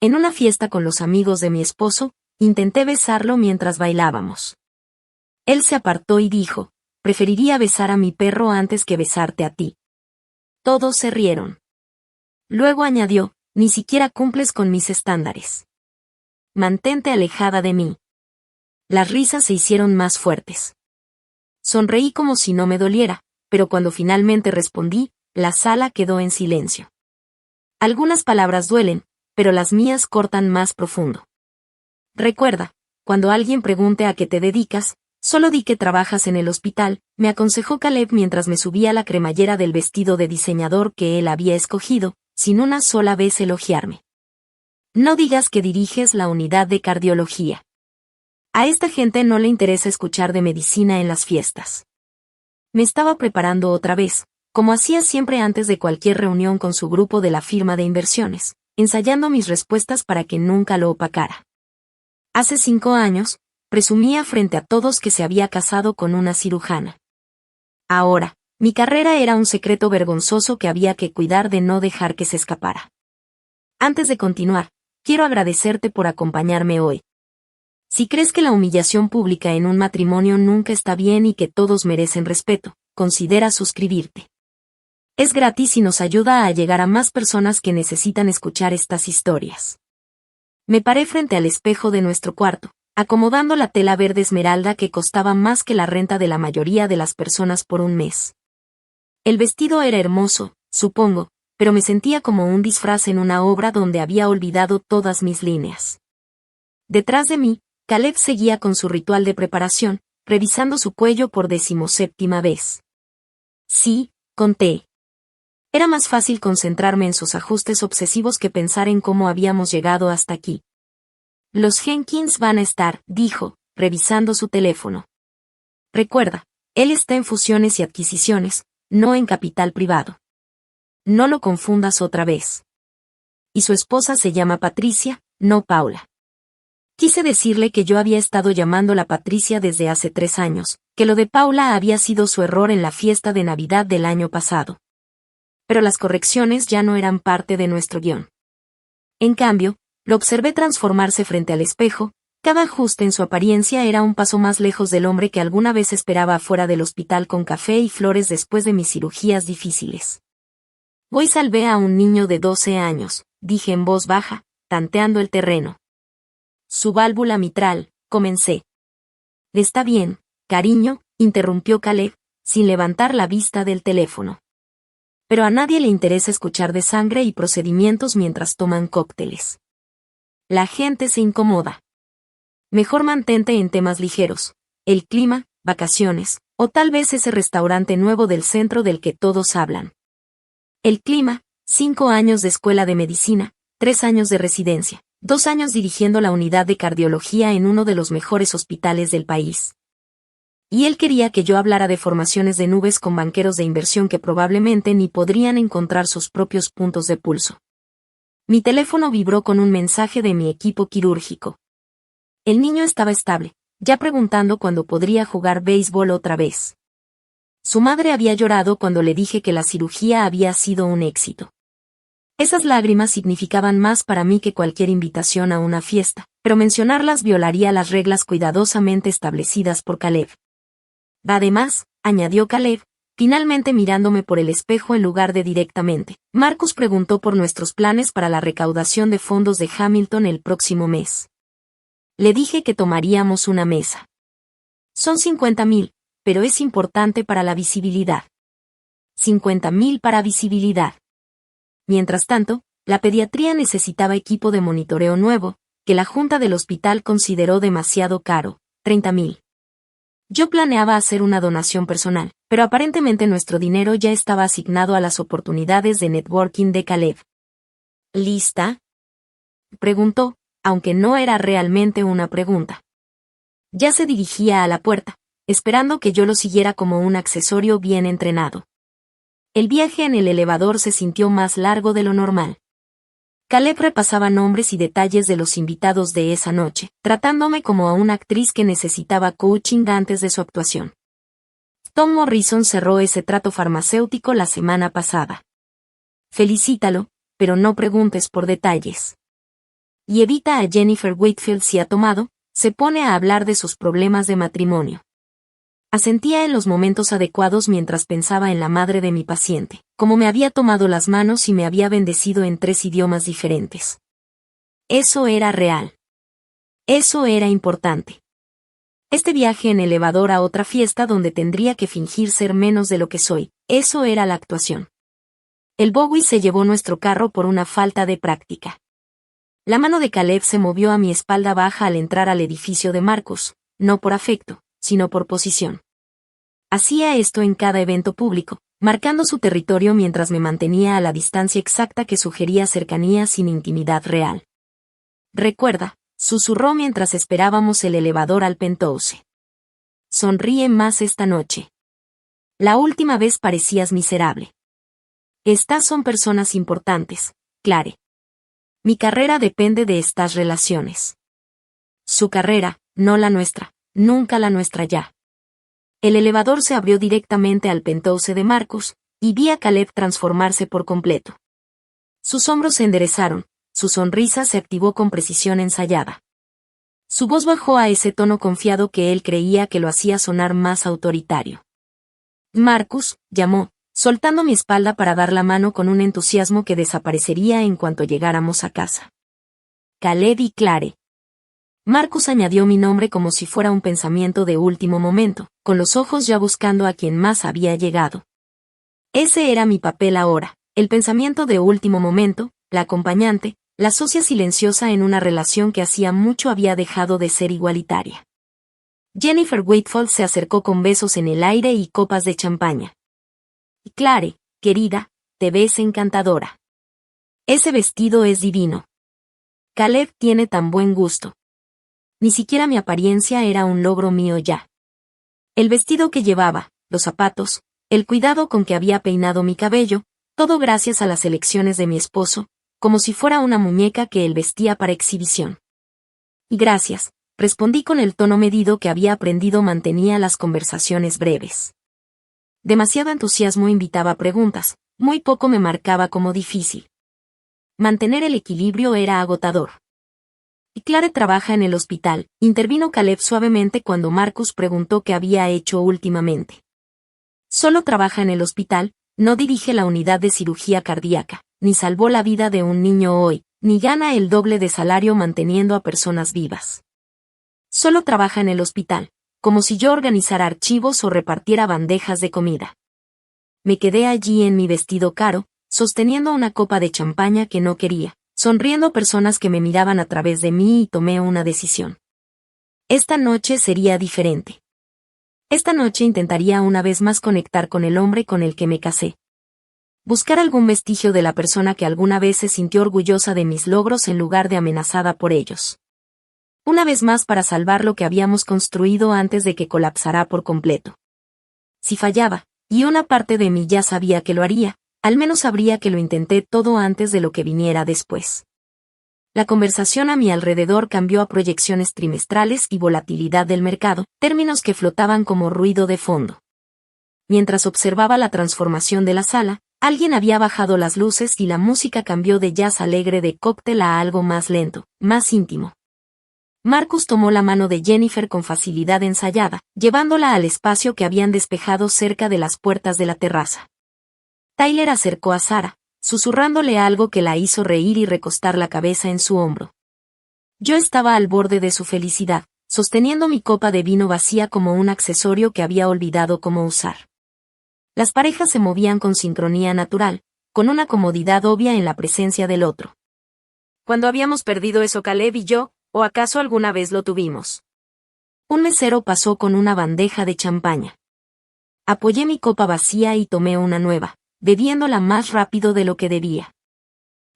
En una fiesta con los amigos de mi esposo, intenté besarlo mientras bailábamos. Él se apartó y dijo, preferiría besar a mi perro antes que besarte a ti. Todos se rieron. Luego añadió, ni siquiera cumples con mis estándares. Mantente alejada de mí. Las risas se hicieron más fuertes. Sonreí como si no me doliera, pero cuando finalmente respondí, la sala quedó en silencio. Algunas palabras duelen, pero las mías cortan más profundo. Recuerda, cuando alguien pregunte a qué te dedicas, solo di que trabajas en el hospital, me aconsejó Caleb mientras me subía la cremallera del vestido de diseñador que él había escogido, sin una sola vez elogiarme. No digas que diriges la unidad de cardiología. A esta gente no le interesa escuchar de medicina en las fiestas. Me estaba preparando otra vez, como hacía siempre antes de cualquier reunión con su grupo de la firma de inversiones, ensayando mis respuestas para que nunca lo opacara. Hace 5 años, presumía frente a todos que se había casado con una cirujana. Ahora, mi carrera era un secreto vergonzoso que había que cuidar de no dejar que se escapara. Antes de continuar, quiero agradecerte por acompañarme hoy. Si crees que la humillación pública en un matrimonio nunca está bien y que todos merecen respeto, considera suscribirte. Es gratis y nos ayuda a llegar a más personas que necesitan escuchar estas historias. Me paré frente al espejo de nuestro cuarto, acomodando la tela verde esmeralda que costaba más que la renta de la mayoría de las personas por un mes. El vestido era hermoso, supongo, pero me sentía como un disfraz en una obra donde había olvidado todas mis líneas. Detrás de mí, Caleb seguía con su ritual de preparación, revisando su cuello por 17ª vez. Sí, conté. Era más fácil concentrarme en sus ajustes obsesivos que pensar en cómo habíamos llegado hasta aquí. Los Jenkins van a estar, dijo, revisando su teléfono. Recuerda, él está en fusiones y adquisiciones, no en capital privado. No lo confundas otra vez. Y su esposa se llama Patricia, no Paula. Quise decirle que yo había estado llamándola Patricia desde hace 3 años, que lo de Paula había sido su error en la fiesta de Navidad del año pasado. Pero las correcciones ya no eran parte de nuestro guión. En cambio, lo observé transformarse frente al espejo, cada ajuste en su apariencia era un paso más lejos del hombre que alguna vez esperaba afuera del hospital con café y flores después de mis cirugías difíciles. Hoy salvé a un niño de 12 años, dije en voz baja, tanteando el terreno. Su válvula mitral, comencé. Está bien, cariño, interrumpió Caleb, sin levantar la vista del teléfono. Pero a nadie le interesa escuchar de sangre y procedimientos mientras toman cócteles. La gente se incomoda. Mejor mantente en temas ligeros, el clima, vacaciones, o tal vez ese restaurante nuevo del centro del que todos hablan. El clima, 5 años de escuela de medicina, 3 años de residencia. 2 años dirigiendo la unidad de cardiología en uno de los mejores hospitales del país. Y él quería que yo hablara de formaciones de nubes con banqueros de inversión que probablemente ni podrían encontrar sus propios puntos de pulso. Mi teléfono vibró con un mensaje de mi equipo quirúrgico. El niño estaba estable, ya preguntando cuándo podría jugar béisbol otra vez. Su madre había llorado cuando le dije que la cirugía había sido un éxito. Esas lágrimas significaban más para mí que cualquier invitación a una fiesta, pero mencionarlas violaría las reglas cuidadosamente establecidas por Caleb. Además, añadió Caleb, finalmente mirándome por el espejo en lugar de directamente, Marcus preguntó por nuestros planes para la recaudación de fondos de Hamilton el próximo mes. Le dije que tomaríamos una mesa. Son 50,000, pero es importante para la visibilidad. 50,000 para visibilidad. Mientras tanto, la pediatría necesitaba equipo de monitoreo nuevo, que la junta del hospital consideró demasiado caro, 30,000. Yo planeaba hacer una donación personal, pero aparentemente nuestro dinero ya estaba asignado a las oportunidades de networking de Caleb. ¿Lista?, preguntó, aunque no era realmente una pregunta. Ya se dirigía a la puerta, esperando que yo lo siguiera como un accesorio bien entrenado. El viaje en el elevador se sintió más largo de lo normal. Caleb repasaba nombres y detalles de los invitados de esa noche, tratándome como a una actriz que necesitaba coaching antes de su actuación. Tom Morrison cerró ese trato farmacéutico la semana pasada. Felicítalo, pero no preguntes por detalles. y evita a Jennifer Whitfield si ha tomado, se pone a hablar de sus problemas de matrimonio. Asentía en los momentos adecuados mientras pensaba en la madre de mi paciente, como me había tomado las manos y me había bendecido en 3 idiomas diferentes. Eso era real. Eso era importante. Este viaje en elevador a otra fiesta donde tendría que fingir ser menos de lo que soy, eso era la actuación. El Bowie se llevó nuestro carro por una falta de práctica. La mano de Caleb se movió a mi espalda baja al entrar al edificio de Marcus, no por afecto, sino por posición. Hacía esto en cada evento público, marcando su territorio mientras me mantenía a la distancia exacta que sugería cercanía sin intimidad real. Recuerda, susurró mientras esperábamos el elevador al penthouse. Sonríe más esta noche. La última vez parecías miserable. Estas son personas importantes, Clare. Mi carrera depende de estas relaciones. Su carrera, no la nuestra, nunca la nuestra ya. El elevador se abrió directamente al penthouse de Marcus, y vi a Caleb transformarse por completo. Sus hombros se enderezaron, su sonrisa se activó con precisión ensayada. Su voz bajó a ese tono confiado que él creía que lo hacía sonar más autoritario. Marcus, llamó, soltando mi espalda para dar la mano con un entusiasmo que desaparecería en cuanto llegáramos a casa. Caleb y Clare. Marcus añadió mi nombre como si fuera un pensamiento de último momento, con los ojos ya buscando a quien más había llegado. Ese era mi papel ahora, el pensamiento de último momento, la acompañante, la socia silenciosa en una relación que hacía mucho había dejado de ser igualitaria. Jennifer Whitfield se acercó con besos en el aire y copas de champaña. Clare, querida, te ves encantadora. Ese vestido es divino. Caleb tiene tan buen gusto. Ni siquiera mi apariencia era un logro mío ya. El vestido que llevaba, los zapatos, el cuidado con que había peinado mi cabello, todo gracias a las elecciones de mi esposo, como si fuera una muñeca que él vestía para exhibición. Y gracias, respondí con el tono medido que había aprendido mantenía las conversaciones breves. Demasiado entusiasmo invitaba a preguntas, muy poco me marcaba como difícil. Mantener el equilibrio era agotador. Y Clare trabaja en el hospital, intervino Caleb suavemente cuando Marcus preguntó qué había hecho últimamente. Solo trabaja en el hospital, no dirige la unidad de cirugía cardíaca, ni salvó la vida de un niño hoy, ni gana el doble de salario manteniendo a personas vivas. Solo trabaja en el hospital, como si yo organizara archivos o repartiera bandejas de comida. Me quedé allí en mi vestido caro, sosteniendo una copa de champaña que no quería, sonriendo a personas que me miraban a través de mí y tomé una decisión. Esta noche sería diferente. Esta noche intentaría una vez más conectar con el hombre con el que me casé. Buscar algún vestigio de la persona que alguna vez se sintió orgullosa de mis logros en lugar de amenazada por ellos. Una vez más para salvar lo que habíamos construido antes de que colapsara por completo. Si fallaba, y una parte de mí ya sabía que lo haría, al menos sabría que lo intenté todo antes de lo que viniera después. La conversación a mi alrededor cambió a proyecciones trimestrales y volatilidad del mercado, términos que flotaban como ruido de fondo. Mientras observaba la transformación de la sala, alguien había bajado las luces y la música cambió de jazz alegre de cóctel a algo más lento, más íntimo. Marcus tomó la mano de Jennifer con facilidad ensayada, llevándola al espacio que habían despejado cerca de las puertas de la terraza. Tyler acercó a Sarah, susurrándole algo que la hizo reír y recostar la cabeza en su hombro. Yo estaba al borde de su felicidad, sosteniendo mi copa de vino vacía como un accesorio que había olvidado cómo usar. Las parejas se movían con sincronía natural, con una comodidad obvia en la presencia del otro. ¿Cuándo habíamos perdido eso Caleb y yo, o acaso alguna vez lo tuvimos? Un mesero pasó con una bandeja de champaña. Apoyé mi copa vacía y tomé una nueva, bebiéndola más rápido de lo que debía.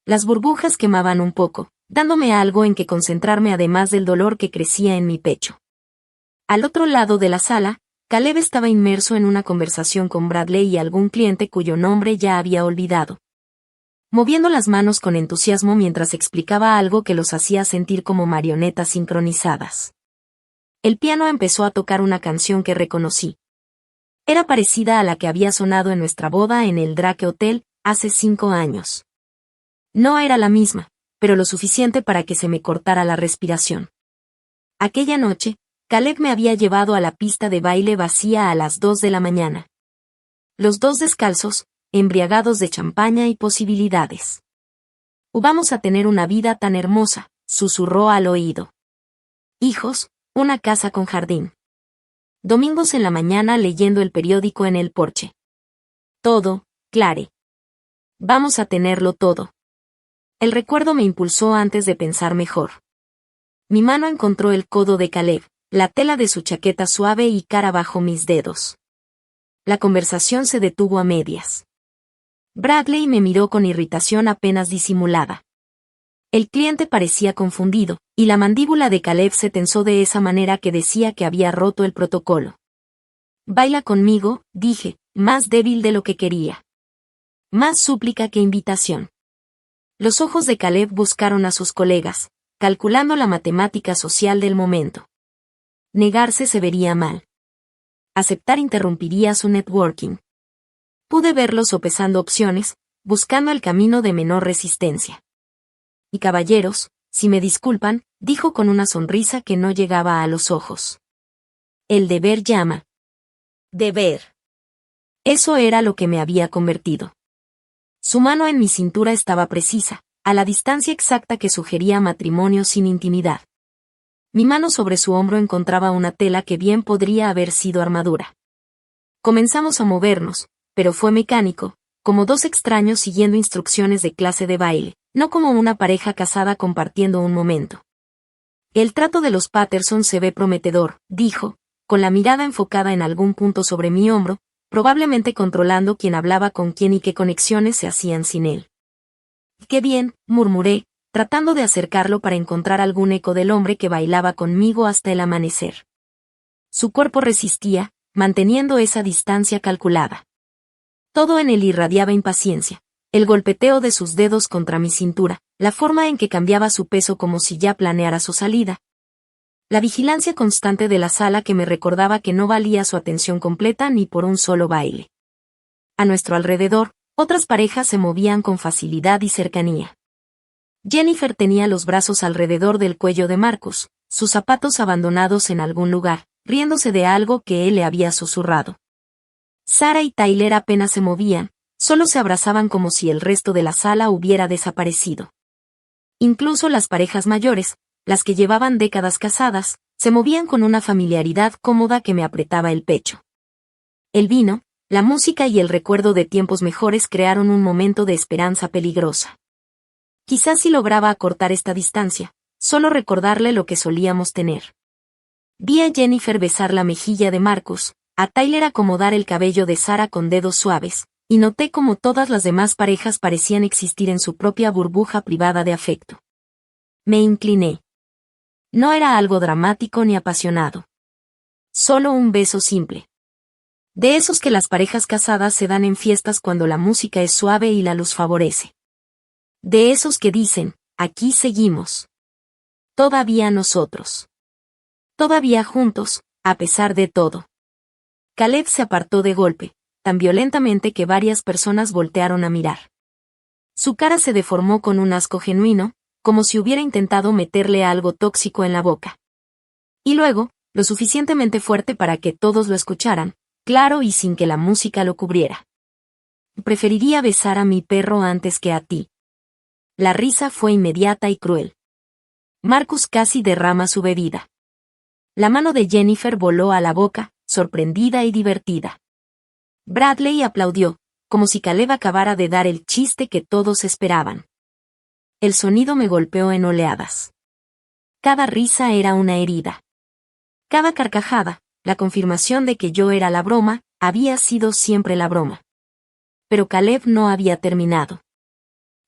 Las burbujas quemaban un poco, dándome algo en que concentrarme además del dolor que crecía en mi pecho. Al otro lado de la sala, Caleb estaba inmerso en una conversación con Bradley y algún cliente cuyo nombre ya había olvidado. Moviendo las manos con entusiasmo mientras explicaba algo que los hacía sentir como marionetas sincronizadas. El piano empezó a tocar una canción que reconocí. Era parecida a la que había sonado en nuestra boda en el Drake Hotel, hace 5 años. No era la misma, pero lo suficiente para que se me cortara la respiración. Aquella noche, Caleb me había llevado a la pista de baile vacía a las 2 de la mañana. Los dos descalzos, embriagados de champaña y posibilidades. Vamos a tener una vida tan hermosa, susurró al oído. Hijos, una casa con jardín. Domingos en la mañana leyendo el periódico en el porche. Todo, Clare. Vamos a tenerlo todo. El recuerdo me impulsó antes de pensar mejor. Mi mano encontró el codo de Caleb, la tela de su chaqueta suave y cara bajo mis dedos. La conversación se detuvo a medias. Bradley me miró con irritación apenas disimulada. El cliente parecía confundido, y la mandíbula de Caleb se tensó de esa manera que decía que había roto el protocolo. Baila conmigo, dije, más débil de lo que quería. Más súplica que invitación. Los ojos de Caleb buscaron a sus colegas, calculando la matemática social del momento. Negarse se vería mal. Aceptar interrumpiría su networking. Pude verlo sopesando opciones, buscando el camino de menor resistencia. Y caballeros, si me disculpan, dijo con una sonrisa que no llegaba a los ojos. El deber llama. Deber. Eso era lo que me había convertido. Su mano en mi cintura estaba precisa, a la distancia exacta que sugería matrimonio sin intimidad. Mi mano sobre su hombro encontraba una tela que bien podría haber sido armadura. Comenzamos a movernos, pero fue mecánico, como dos extraños siguiendo instrucciones de clase de baile, no como una pareja casada compartiendo un momento. El trato de los Patterson se ve prometedor, dijo, con la mirada enfocada en algún punto sobre mi hombro, probablemente controlando quién hablaba con quién y qué conexiones se hacían sin él. Qué bien, murmuré, tratando de acercarlo para encontrar algún eco del hombre que bailaba conmigo hasta el amanecer. Su cuerpo resistía, manteniendo esa distancia calculada. Todo en él irradiaba impaciencia, el golpeteo de sus dedos contra mi cintura, la forma en que cambiaba su peso como si ya planeara su salida. La vigilancia constante de la sala que me recordaba que no valía su atención completa ni por un solo baile. A nuestro alrededor, otras parejas se movían con facilidad y cercanía. Jennifer tenía los brazos alrededor del cuello de Marcus, sus zapatos abandonados en algún lugar, riéndose de algo que él le había susurrado. Sarah y Tyler apenas se movían, solo se abrazaban como si el resto de la sala hubiera desaparecido. Incluso las parejas mayores, las que llevaban décadas casadas, se movían con una familiaridad cómoda que me apretaba el pecho. El vino, la música y el recuerdo de tiempos mejores crearon un momento de esperanza peligrosa. Quizás si lograba acortar esta distancia, solo recordarle lo que solíamos tener. Vi a Jennifer besar la mejilla de Marcus, a Tyler acomodar el cabello de Sarah con dedos suaves, y noté cómo todas las demás parejas parecían existir en su propia burbuja privada de afecto. Me incliné. No era algo dramático ni apasionado. Solo un beso simple. De esos que las parejas casadas se dan en fiestas cuando la música es suave y la luz favorece. De esos que dicen, aquí seguimos. Todavía nosotros. Todavía juntos, a pesar de todo. Caleb se apartó de golpe, tan violentamente que varias personas voltearon a mirar. Su cara se deformó con un asco genuino, como si hubiera intentado meterle algo tóxico en la boca. Y luego, lo suficientemente fuerte para que todos lo escucharan, claro y sin que la música lo cubriera. Preferiría besar a mi perro antes que a ti. La risa fue inmediata y cruel. Marcus casi derrama su bebida. La mano de Jennifer voló a la boca, sorprendida y divertida. Bradley aplaudió, como si Caleb acabara de dar el chiste que todos esperaban. El sonido me golpeó en oleadas. Cada risa era una herida. Cada carcajada, la confirmación de que yo era la broma, había sido siempre la broma. Pero Caleb no había terminado.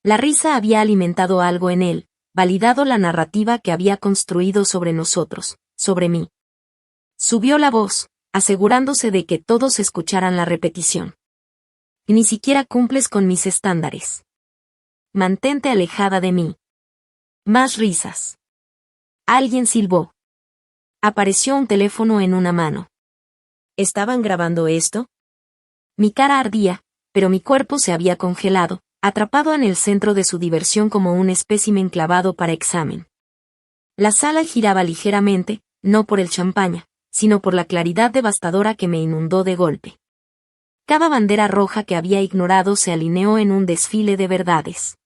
La risa había alimentado algo en él, validado la narrativa que había construido sobre nosotros, sobre mí. Subió la voz, asegurándose de que todos escucharan la repetición. Ni siquiera cumples con mis estándares. Mantente alejada de mí. Más risas. Alguien silbó. Apareció un teléfono en una mano. ¿Estaban grabando esto? Mi cara ardía, pero mi cuerpo se había congelado, atrapado en el centro de su diversión como un espécimen clavado para examen. La sala giraba ligeramente, no por el champaña, sino por la claridad devastadora que me inundó de golpe. Cada bandera roja que había ignorado se alineó en un desfile de verdades.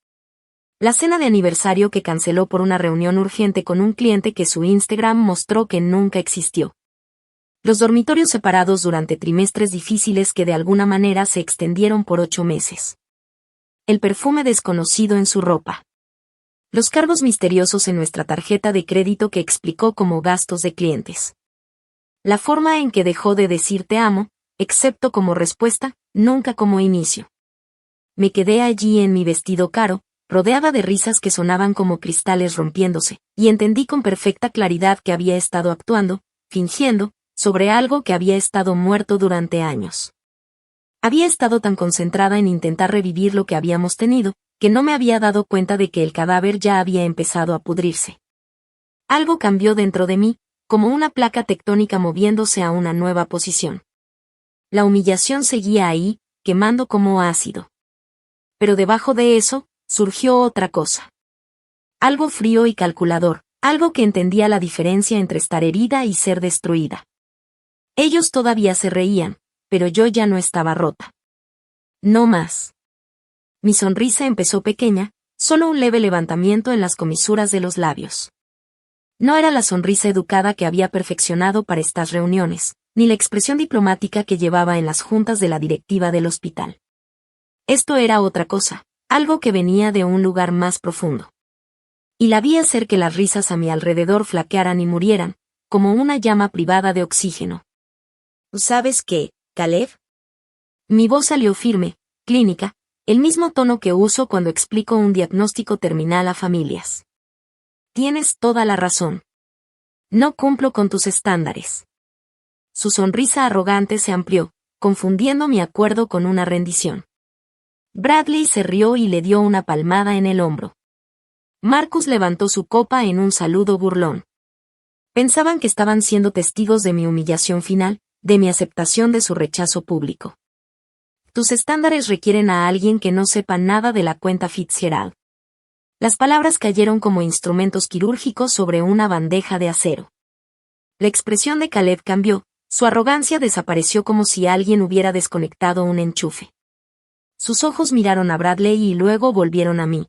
La cena de aniversario que canceló por una reunión urgente con un cliente que su Instagram mostró que nunca existió. Los dormitorios separados durante trimestres difíciles que de alguna manera se extendieron por 8 meses. El perfume desconocido en su ropa. Los cargos misteriosos en nuestra tarjeta de crédito que explicó como gastos de clientes. La forma en que dejó de decir te amo, excepto como respuesta, nunca como inicio. Me quedé allí en mi vestido caro, rodeada de risas que sonaban como cristales rompiéndose, y entendí con perfecta claridad que había estado actuando, fingiendo, sobre algo que había estado muerto durante años. Había estado tan concentrada en intentar revivir lo que habíamos tenido, que no me había dado cuenta de que el cadáver ya había empezado a pudrirse. Algo cambió dentro de mí, como una placa tectónica moviéndose a una nueva posición. La humillación seguía ahí, quemando como ácido. Pero debajo de eso, surgió otra cosa. Algo frío y calculador, algo que entendía la diferencia entre estar herida y ser destruida. Ellos todavía se reían, pero yo ya no estaba rota. No más. Mi sonrisa empezó pequeña, solo un leve levantamiento en las comisuras de los labios. No era la sonrisa educada que había perfeccionado para estas reuniones, ni la expresión diplomática que llevaba en las juntas de la directiva del hospital. Esto era otra cosa, algo que venía de un lugar más profundo. Y la vi hacer que las risas a mi alrededor flaquearan y murieran, como una llama privada de oxígeno. ¿Sabes qué, Caleb? Mi voz salió firme, clínica, el mismo tono que uso cuando explico un diagnóstico terminal a familias. Tienes toda la razón. No cumplo con tus estándares. Su sonrisa arrogante se amplió, confundiendo mi acuerdo con una rendición. Bradley se rió y le dio una palmada en el hombro. Marcus levantó su copa en un saludo burlón. Pensaban que estaban siendo testigos de mi humillación final, de mi aceptación de su rechazo público. Tus estándares requieren a alguien que no sepa nada de la cuenta Fitzgerald. Las palabras cayeron como instrumentos quirúrgicos sobre una bandeja de acero. La expresión de Caleb cambió, su arrogancia desapareció como si alguien hubiera desconectado un enchufe. Sus ojos miraron a Bradley y luego volvieron a mí.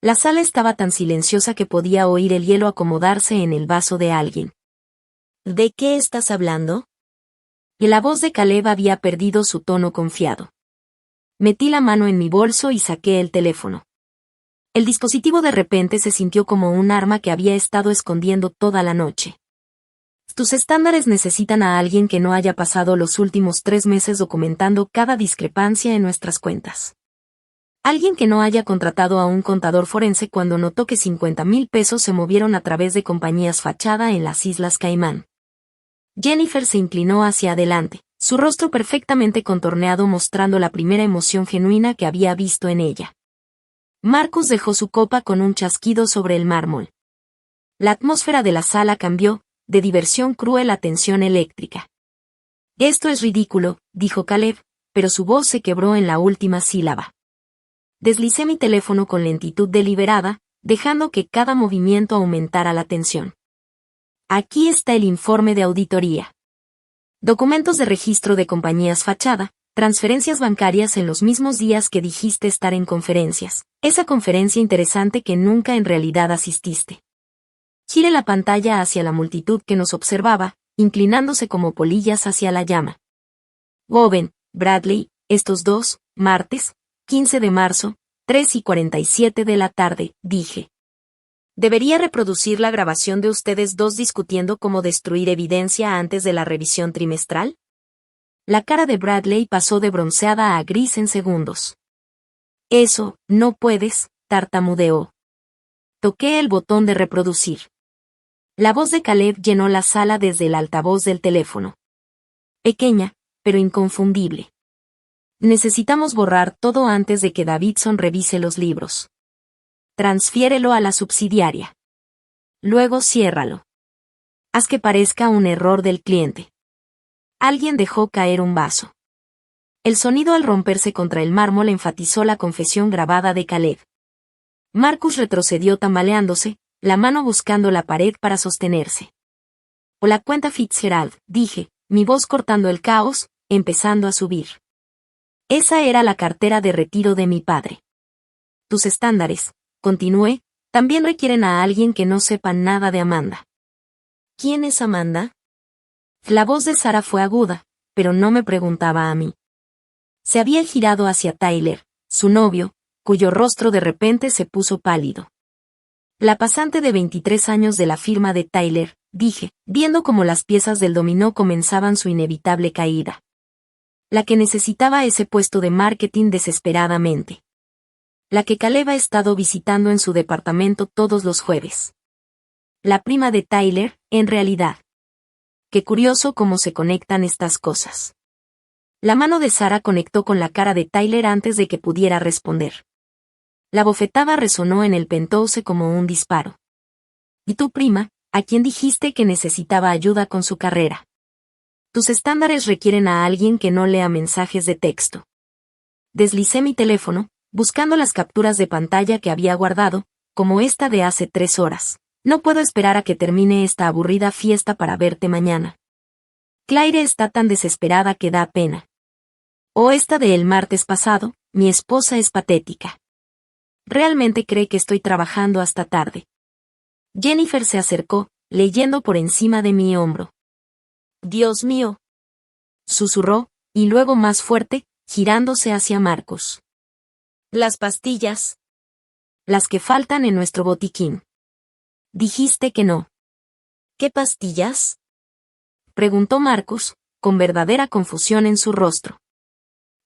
La sala estaba tan silenciosa que podía oír el hielo acomodarse en el vaso de alguien. ¿De qué estás hablando? Y la voz de Caleb había perdido su tono confiado. Metí la mano en mi bolso y saqué el teléfono. El dispositivo de repente se sintió como un arma que había estado escondiendo toda la noche. Tus estándares necesitan a alguien que no haya pasado los últimos 3 meses documentando cada discrepancia en nuestras cuentas. Alguien que no haya contratado a un contador forense cuando notó que 50,000 pesos se movieron a través de compañías fachada en las Islas Caimán. Jennifer se inclinó hacia adelante, su rostro perfectamente contorneado mostrando la primera emoción genuina que había visto en ella. Marcus dejó su copa con un chasquido sobre el mármol. La atmósfera de la sala cambió, de diversión cruel a tensión eléctrica. Esto es ridículo, dijo Caleb, pero su voz se quebró en la última sílaba. Deslicé mi teléfono con lentitud deliberada, dejando que cada movimiento aumentara la tensión. Aquí está el informe de auditoría. Documentos de registro de compañías fachada, transferencias bancarias en los mismos días que dijiste estar en conferencias, esa conferencia interesante que nunca en realidad asististe. Giré la pantalla hacia la multitud que nos observaba, inclinándose como polillas hacia la llama. Goben, Bradley, estos dos, martes, 15 de marzo, 3:47 de la tarde, dije. ¿Debería reproducir la grabación de ustedes dos discutiendo cómo destruir evidencia antes de la revisión trimestral? La cara de Bradley pasó de bronceada a gris en segundos. Eso, no puedes, tartamudeó. Toqué el botón de reproducir. La voz de Caleb llenó la sala desde el altavoz del teléfono. Pequeña, pero inconfundible. Necesitamos borrar todo antes de que Davidson revise los libros. Transfiérelo a la subsidiaria. Luego ciérralo. Haz que parezca un error del cliente. Alguien dejó caer un vaso. El sonido al romperse contra el mármol enfatizó la confesión grabada de Caleb. Marcus retrocedió tambaleándose, la mano buscando la pared para sostenerse. «O la cuenta Fitzgerald», dije, mi voz cortando el caos, empezando a subir. Esa era la cartera de retiro de mi padre. Tus estándares, continué, también requieren a alguien que no sepa nada de Amanda. ¿Quién es Amanda? La voz de Sara fue aguda, pero no me preguntaba a mí. Se había girado hacia Tyler, su novio, cuyo rostro de repente se puso pálido. La pasante de 23 años de la firma de Tyler, dije, viendo cómo las piezas del dominó comenzaban su inevitable caída. La que necesitaba ese puesto de marketing desesperadamente. La que Caleb ha estado visitando en su departamento todos los jueves. La prima de Tyler, en realidad. Qué curioso cómo se conectan estas cosas. La mano de Sara conectó con la cara de Tyler antes de que pudiera responder. La bofetada resonó en el penthouse como un disparo. ¿Y tu prima, a quien dijiste que necesitaba ayuda con su carrera? Tus estándares requieren a alguien que no lea mensajes de texto. Deslicé mi teléfono, buscando las capturas de pantalla que había guardado, como esta de hace 3 horas. No puedo esperar a que termine esta aburrida fiesta para verte mañana. Claire está tan desesperada que da pena. O esta de el martes pasado, mi esposa es patética. Realmente cree que estoy trabajando hasta tarde. Jennifer se acercó, leyendo por encima de mi hombro. Dios mío. Susurró, y luego más fuerte, girándose hacia Marcus. Las pastillas. Las que faltan en nuestro botiquín. Dijiste que no. ¿Qué pastillas? Preguntó Marcus, con verdadera confusión en su rostro.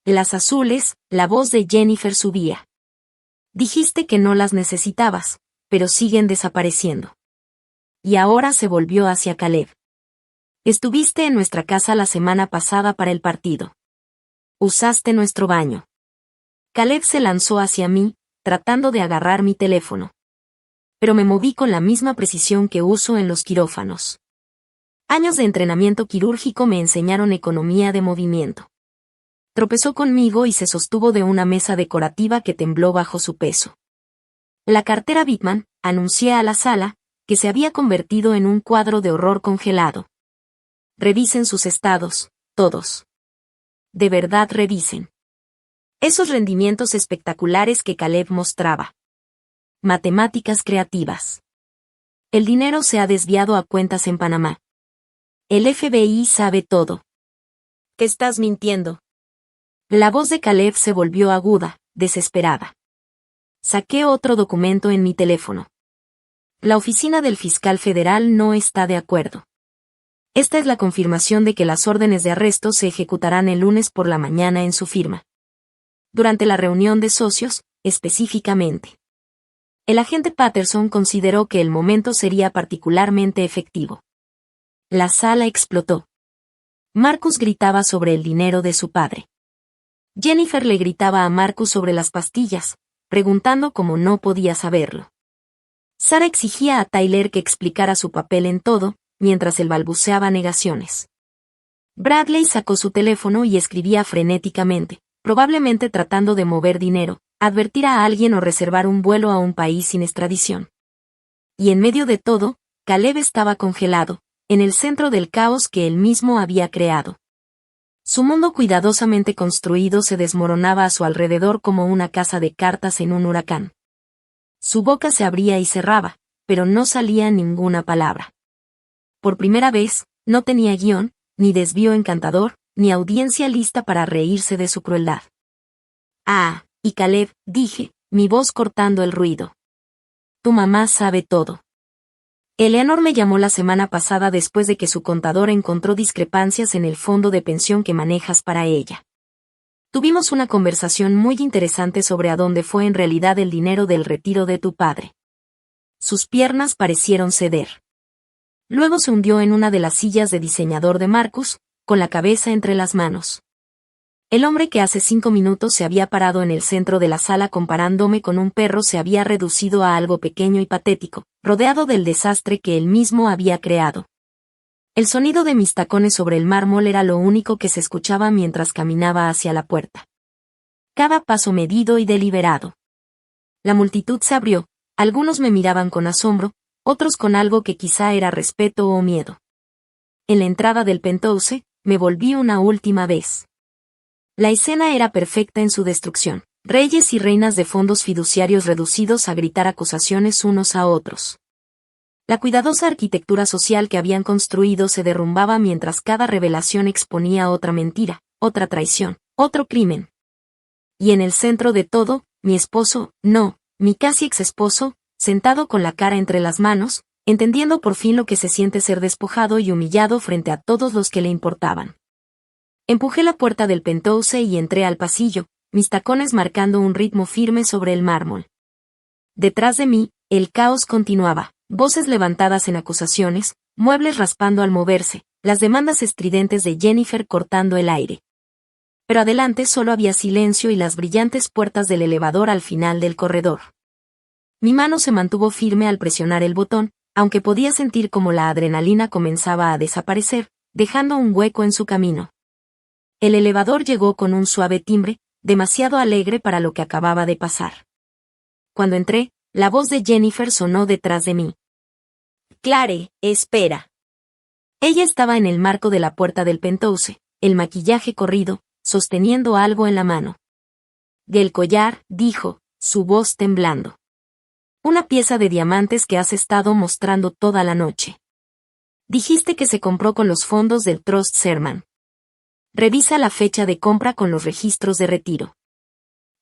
Las azules, la voz de Jennifer subía. Dijiste que no las necesitabas, pero siguen desapareciendo. Y ahora se volvió hacia Caleb. Estuviste en nuestra casa la semana pasada para el partido. Usaste nuestro baño. Caleb se lanzó hacia mí, tratando de agarrar mi teléfono. Pero me moví con la misma precisión que uso en los quirófanos. Años de entrenamiento quirúrgico me enseñaron economía de movimiento. Tropezó conmigo y se sostuvo de una mesa decorativa que tembló bajo su peso. La cartera Bitman, anuncié a la sala, que se había convertido en un cuadro de horror congelado. Revisen sus estados, todos. De verdad revisen. Esos rendimientos espectaculares que Caleb mostraba. Matemáticas creativas. El dinero se ha desviado a cuentas en Panamá. El FBI sabe todo. ¿Qué estás mintiendo? La voz de Caleb se volvió aguda, desesperada. Saqué otro documento en mi teléfono. La oficina del fiscal federal no está de acuerdo. Esta es la confirmación de que las órdenes de arresto se ejecutarán el lunes por la mañana en su firma. Durante la reunión de socios, específicamente. El agente Patterson consideró que el momento sería particularmente efectivo. La sala explotó. Marcus gritaba sobre el dinero de su padre. Jennifer le gritaba a Marcus sobre las pastillas, preguntando cómo no podía saberlo. Sara exigía a Tyler que explicara su papel en todo, mientras él balbuceaba negaciones. Bradley sacó su teléfono y escribía frenéticamente, probablemente tratando de mover dinero, advertir a alguien o reservar un vuelo a un país sin extradición. Y en medio de todo, Caleb estaba congelado, en el centro del caos que él mismo había creado. Su mundo cuidadosamente construido se desmoronaba a su alrededor como una casa de cartas en un huracán. Su boca se abría y cerraba, pero no salía ninguna palabra. Por primera vez, no tenía guión, ni desvío encantador, ni audiencia lista para reírse de su crueldad. Ah, y Caleb, dije, mi voz cortando el ruido. Tu mamá sabe todo. Eleanor me llamó la semana pasada después de que su contador encontró discrepancias en el fondo de pensión que manejas para ella. Tuvimos una conversación muy interesante sobre a dónde fue en realidad el dinero del retiro de tu padre. Sus piernas parecieron ceder. Luego se hundió en una de las sillas de diseñador de Marcus, con la cabeza entre las manos. El hombre que hace 5 minutos se había parado en el centro de la sala comparándome con un perro se había reducido a algo pequeño y patético, rodeado del desastre que él mismo había creado. El sonido de mis tacones sobre el mármol era lo único que se escuchaba mientras caminaba hacia la puerta. Cada paso medido y deliberado. La multitud se abrió, algunos me miraban con asombro, otros con algo que quizá era respeto o miedo. En la entrada del penthouse, me volví una última vez. La escena era perfecta en su destrucción. Reyes y reinas de fondos fiduciarios reducidos a gritar acusaciones unos a otros. La cuidadosa arquitectura social que habían construido se derrumbaba mientras cada revelación exponía otra mentira, otra traición, otro crimen. Y en el centro de todo, mi esposo, no, mi casi ex esposo, sentado con la cara entre las manos, entendiendo por fin lo que se siente ser despojado y humillado frente a todos los que le importaban. Empujé la puerta del penthouse y entré al pasillo, mis tacones marcando un ritmo firme sobre el mármol. Detrás de mí, el caos continuaba, voces levantadas en acusaciones, muebles raspando al moverse, las demandas estridentes de Jennifer cortando el aire. Pero adelante solo había silencio y las brillantes puertas del elevador al final del corredor. Mi mano se mantuvo firme al presionar el botón, aunque podía sentir como la adrenalina comenzaba a desaparecer, dejando un hueco en su camino. El elevador llegó con un suave timbre, demasiado alegre para lo que acababa de pasar. Cuando entré, la voz de Jennifer sonó detrás de mí. «Clare, espera». Ella estaba en el marco de la puerta del penthouse, el maquillaje corrido, sosteniendo algo en la mano. «Del collar», dijo, su voz temblando. «Una pieza de diamantes que has estado mostrando toda la noche. Dijiste que se compró con los fondos del Trust Sherman. Revisa la fecha de compra con los registros de retiro.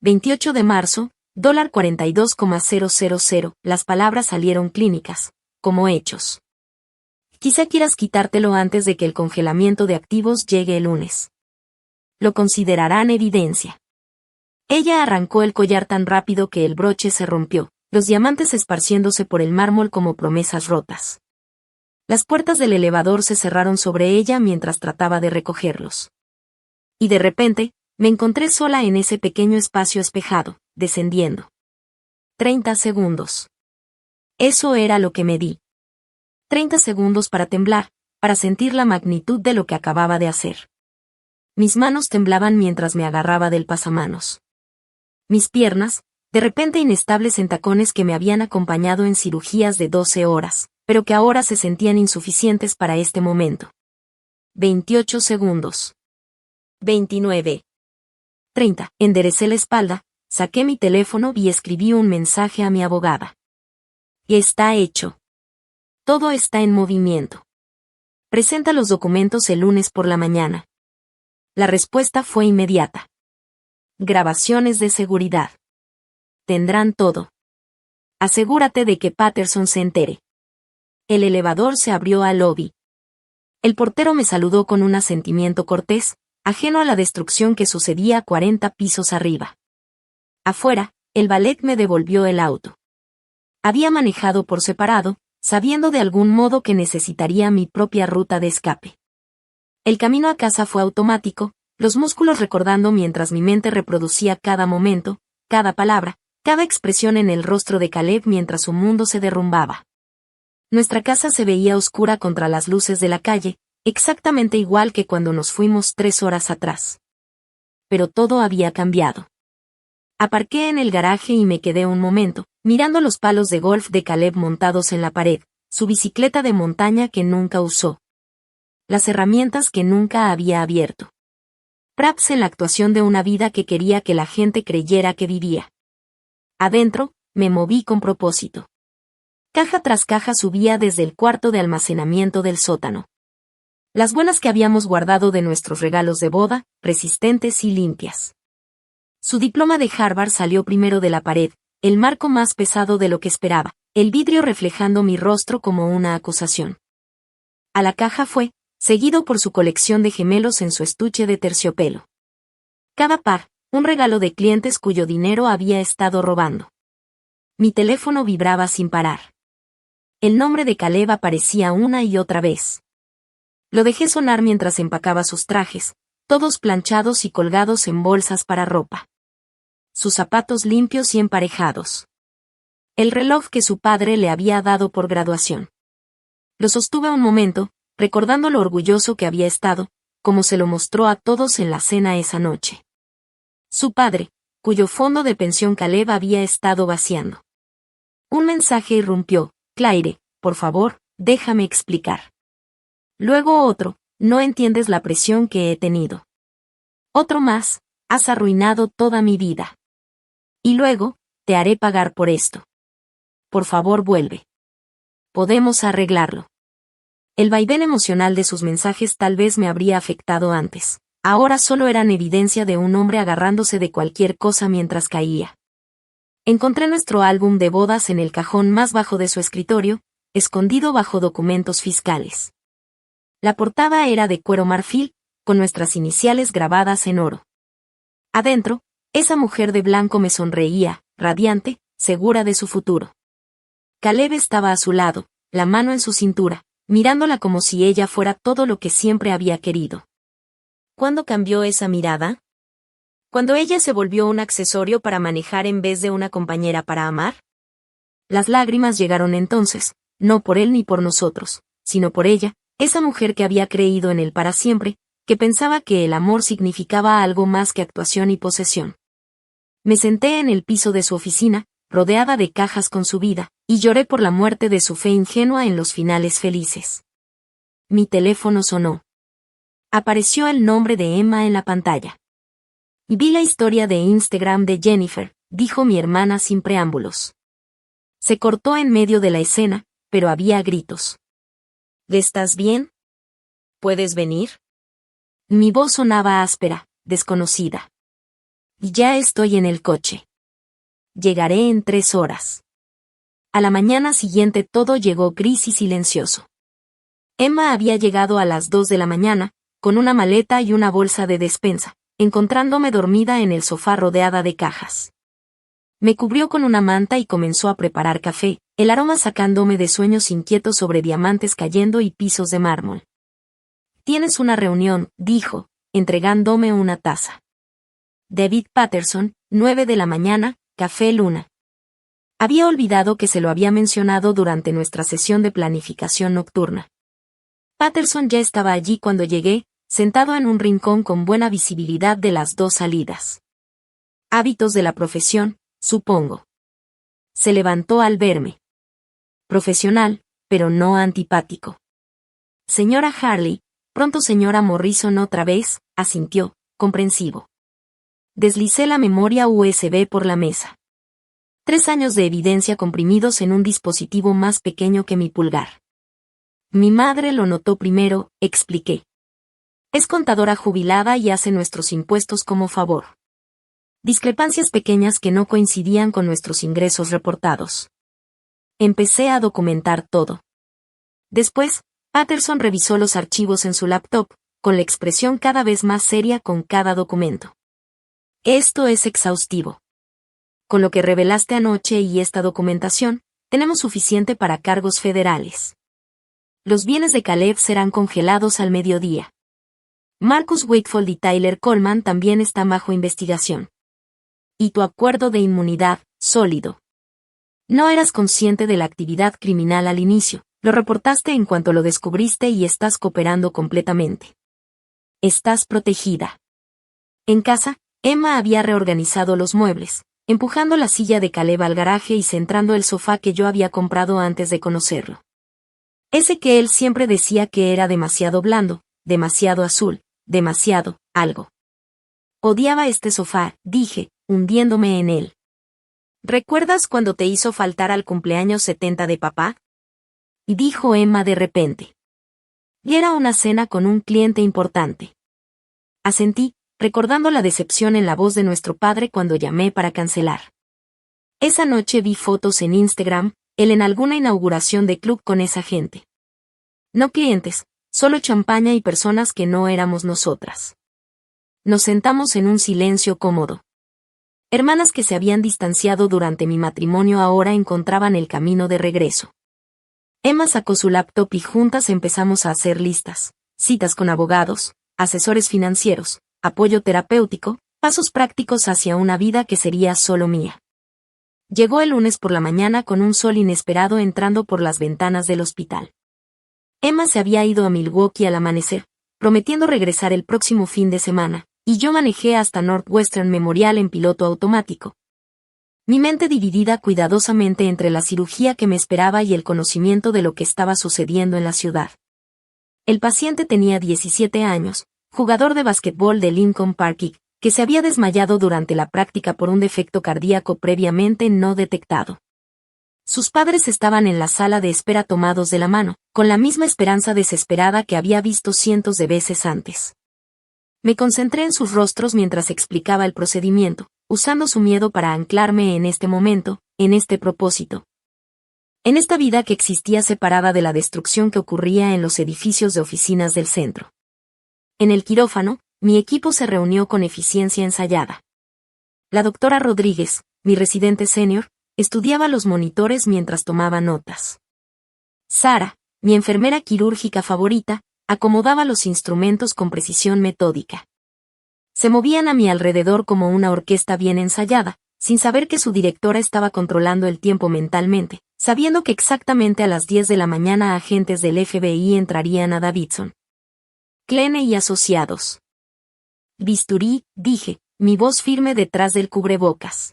28 de marzo, $42,000. Las palabras salieron clínicas, como hechos. Quizá quieras quitártelo antes de que el congelamiento de activos llegue el lunes. Lo considerarán evidencia. Ella arrancó el collar tan rápido que el broche se rompió, los diamantes esparciéndose por el mármol como promesas rotas. Las puertas del elevador se cerraron sobre ella mientras trataba de recogerlos. Y de repente, me encontré sola en ese pequeño espacio espejado, descendiendo. 30 segundos. Eso era lo que me di. 30 segundos para temblar, para sentir la magnitud de lo que acababa de hacer. Mis manos temblaban mientras me agarraba del pasamanos. Mis piernas, de repente inestables en tacones que me habían acompañado en cirugías de 12 horas, pero que ahora se sentían insuficientes para este momento. 28 segundos. 29. 30. Enderecé la espalda, saqué mi teléfono y escribí un mensaje a mi abogada. Está hecho. Todo está en movimiento. Presenta los documentos el lunes por la mañana. La respuesta fue inmediata. Grabaciones de seguridad. Tendrán todo. Asegúrate de que Patterson se entere. El elevador se abrió al lobby. El portero me saludó con un asentimiento cortés, ajeno a la destrucción que sucedía 40 pisos arriba. Afuera, el valet me devolvió el auto. Había manejado por separado, sabiendo de algún modo que necesitaría mi propia ruta de escape. El camino a casa fue automático, los músculos recordando mientras mi mente reproducía cada momento, cada palabra, cada expresión en el rostro de Caleb mientras su mundo se derrumbaba. Nuestra casa se veía oscura contra las luces de la calle, exactamente igual que cuando nos fuimos 3 horas atrás. Pero todo había cambiado. Aparqué en el garaje y me quedé un momento, mirando los palos de golf de Caleb montados en la pared, su bicicleta de montaña que nunca usó. Las herramientas que nunca había abierto. Praps en la actuación de una vida que quería que la gente creyera que vivía. Adentro, me moví con propósito. Caja tras caja subía desde el cuarto de almacenamiento del sótano. Las buenas que habíamos guardado de nuestros regalos de boda, resistentes y limpias. Su diploma de Harvard salió primero de la pared, el marco más pesado de lo que esperaba, el vidrio reflejando mi rostro como una acusación. A la caja fue, seguido por su colección de gemelos en su estuche de terciopelo. Cada par, un regalo de clientes cuyo dinero había estado robando. Mi teléfono vibraba sin parar. El nombre de Caleb aparecía una y otra vez. Lo dejé sonar mientras empacaba sus trajes, todos planchados y colgados en bolsas para ropa. Sus zapatos limpios y emparejados. El reloj que su padre le había dado por graduación. Lo sostuve un momento, recordando lo orgulloso que había estado, como se lo mostró a todos en la cena esa noche. Su padre, cuyo fondo de pensión Caleb había estado vaciando. Un mensaje irrumpió: Claire, por favor, déjame explicar. Luego otro: no entiendes la presión que he tenido. Otro más: has arruinado toda mi vida. Y luego: te haré pagar por esto. Por favor, vuelve. Podemos arreglarlo. El vaivén emocional de sus mensajes tal vez me habría afectado antes. Ahora solo eran evidencia de un hombre agarrándose de cualquier cosa mientras caía. Encontré nuestro álbum de bodas en el cajón más bajo de su escritorio, escondido bajo documentos fiscales. La portada era de cuero marfil, con nuestras iniciales grabadas en oro. Adentro, esa mujer de blanco me sonreía, radiante, segura de su futuro. Caleb estaba a su lado, la mano en su cintura, mirándola como si ella fuera todo lo que siempre había querido. ¿Cuándo cambió esa mirada? ¿Cuando ella se volvió un accesorio para manejar en vez de una compañera para amar? Las lágrimas llegaron entonces, no por él ni por nosotros, sino por ella, esa mujer que había creído en él para siempre, que pensaba que el amor significaba algo más que actuación y posesión. Me senté en el piso de su oficina, rodeada de cajas con su vida, y lloré por la muerte de su fe ingenua en los finales felices. Mi teléfono sonó. Apareció el nombre de Emma en la pantalla. Vi la historia de Instagram de Jennifer, dijo mi hermana sin preámbulos. Se cortó en medio de la escena, pero había gritos. ¿Estás bien? ¿Puedes venir? Mi voz sonaba áspera, desconocida. Ya estoy en el coche. Llegaré en 3 horas. A la mañana siguiente todo llegó gris y silencioso. Emma había llegado a las 2 de la mañana, con una maleta y una bolsa de despensa, encontrándome dormida en el sofá rodeada de cajas. Me cubrió con una manta y comenzó a preparar café, el aroma sacándome de sueños inquietos sobre diamantes cayendo y pisos de mármol. «Tienes una reunión», dijo, entregándome una taza. David Patterson, 9 de la mañana, Café Luna. Había olvidado que se lo había mencionado durante nuestra sesión de planificación nocturna. Patterson ya estaba allí cuando llegué, sentado en un rincón con buena visibilidad de las 2 salidas. Hábitos de la profesión, supongo. Se levantó al verme. Profesional, pero no antipático. Señora Harley, pronto señora Morrison otra vez, asintió, comprensivo. Deslicé la memoria USB por la mesa. 3 años de evidencia comprimidos en un dispositivo más pequeño que mi pulgar. Mi madre lo notó primero, expliqué. Es contadora jubilada y hace nuestros impuestos como favor. Discrepancias pequeñas que no coincidían con nuestros ingresos reportados. Empecé a documentar todo. Después, Patterson revisó los archivos en su laptop, con la expresión cada vez más seria con cada documento. Esto es exhaustivo. Con lo que revelaste anoche y esta documentación, tenemos suficiente para cargos federales. Los bienes de Caleb serán congelados al mediodía. Marcus Wakefield y Tyler Coleman también están bajo investigación. Y tu acuerdo de inmunidad, sólido. No eras consciente de la actividad criminal al inicio, lo reportaste en cuanto lo descubriste y estás cooperando completamente. Estás protegida. En casa, Emma había reorganizado los muebles, empujando la silla de Caleb al garaje y centrando el sofá que yo había comprado antes de conocerlo. Ese que él siempre decía que era demasiado blando, demasiado azul, demasiado, algo. Odiaba este sofá, dije, hundiéndome en él. ¿Recuerdas cuando te hizo faltar al cumpleaños 70 de papá? Y dijo Emma de repente. Y era una cena con un cliente importante. Asentí, recordando la decepción en la voz de nuestro padre cuando llamé para cancelar. Esa noche vi fotos en Instagram, él en alguna inauguración de club con esa gente. No clientes, solo champaña y personas que no éramos nosotras. Nos sentamos en un silencio cómodo. Hermanas que se habían distanciado durante mi matrimonio ahora encontraban el camino de regreso. Emma sacó su laptop y juntas empezamos a hacer listas, citas con abogados, asesores financieros, apoyo terapéutico, pasos prácticos hacia una vida que sería solo mía. Llegó el lunes por la mañana con un sol inesperado entrando por las ventanas del hospital. Emma se había ido a Milwaukee al amanecer, prometiendo regresar el próximo fin de semana, y yo manejé hasta Northwestern Memorial en piloto automático. Mi mente dividida cuidadosamente entre la cirugía que me esperaba y el conocimiento de lo que estaba sucediendo en la ciudad. El paciente tenía 17 años, jugador de basquetbol de Lincoln Park, que se había desmayado durante la práctica por un defecto cardíaco previamente no detectado. Sus padres estaban en la sala de espera tomados de la mano, con la misma esperanza desesperada que había visto cientos de veces antes. Me concentré en sus rostros mientras explicaba el procedimiento, usando su miedo para anclarme en este momento, en este propósito. En esta vida que existía separada de la destrucción que ocurría en los edificios de oficinas del centro. En el quirófano, mi equipo se reunió con eficiencia ensayada. La doctora Rodríguez, mi residente senior, estudiaba los monitores mientras tomaba notas. Sara, mi enfermera quirúrgica favorita, acomodaba los instrumentos con precisión metódica. Se movían a mi alrededor como una orquesta bien ensayada, sin saber que su directora estaba controlando el tiempo mentalmente, sabiendo que exactamente a las 10 de la mañana agentes del FBI entrarían a Davidson. Kleene y asociados. Bisturí, dije, mi voz firme detrás del cubrebocas.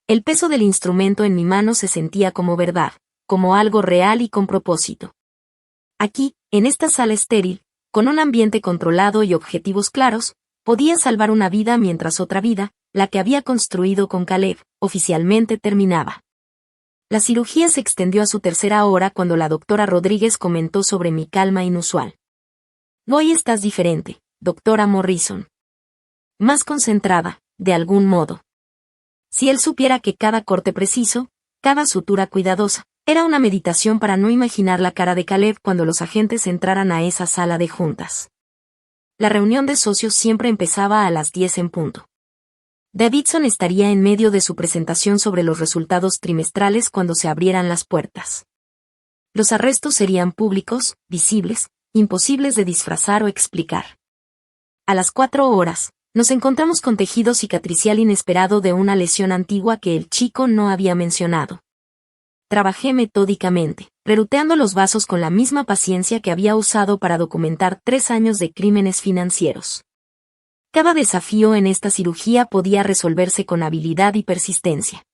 El peso del instrumento en mi mano se sentía como verdad, como algo real y con propósito. Aquí, en esta sala estéril, con un ambiente controlado y objetivos claros, podía salvar una vida mientras otra vida, la que había construido con Caleb, oficialmente terminaba. La cirugía se extendió a su tercera hora cuando la doctora Rodríguez comentó sobre mi calma inusual. Hoy estás diferente, doctora Morrison. Más concentrada, de algún modo. Si él supiera que cada corte preciso, cada sutura cuidadosa, era una meditación para no imaginar la cara de Caleb cuando los agentes entraran a esa sala de juntas. La reunión de socios siempre empezaba a las 10 en punto. Davidson estaría en medio de su presentación sobre los resultados trimestrales cuando se abrieran las puertas. Los arrestos serían públicos, visibles, imposibles de disfrazar o explicar. A las 4 horas, nos encontramos con tejido cicatricial inesperado de una lesión antigua que el chico no había mencionado. Trabajé metódicamente, reruteando los vasos con la misma paciencia que había usado para documentar 3 años de crímenes financieros. Cada desafío en esta cirugía podía resolverse con habilidad y persistencia.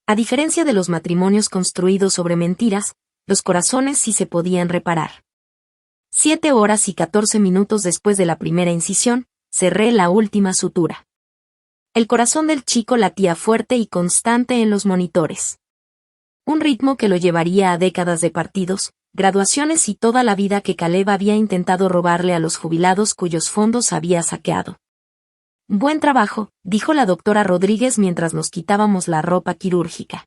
A diferencia de los matrimonios construidos sobre mentiras, los corazones sí se podían reparar. 7 horas y 14 minutos después de la primera incisión, cerré la última sutura. El corazón del chico latía fuerte y constante en los monitores. Un ritmo que lo llevaría a décadas de partidos, graduaciones y toda la vida que Caleb había intentado robarle a los jubilados cuyos fondos había saqueado. Buen trabajo, dijo la doctora Rodríguez mientras nos quitábamos la ropa quirúrgica.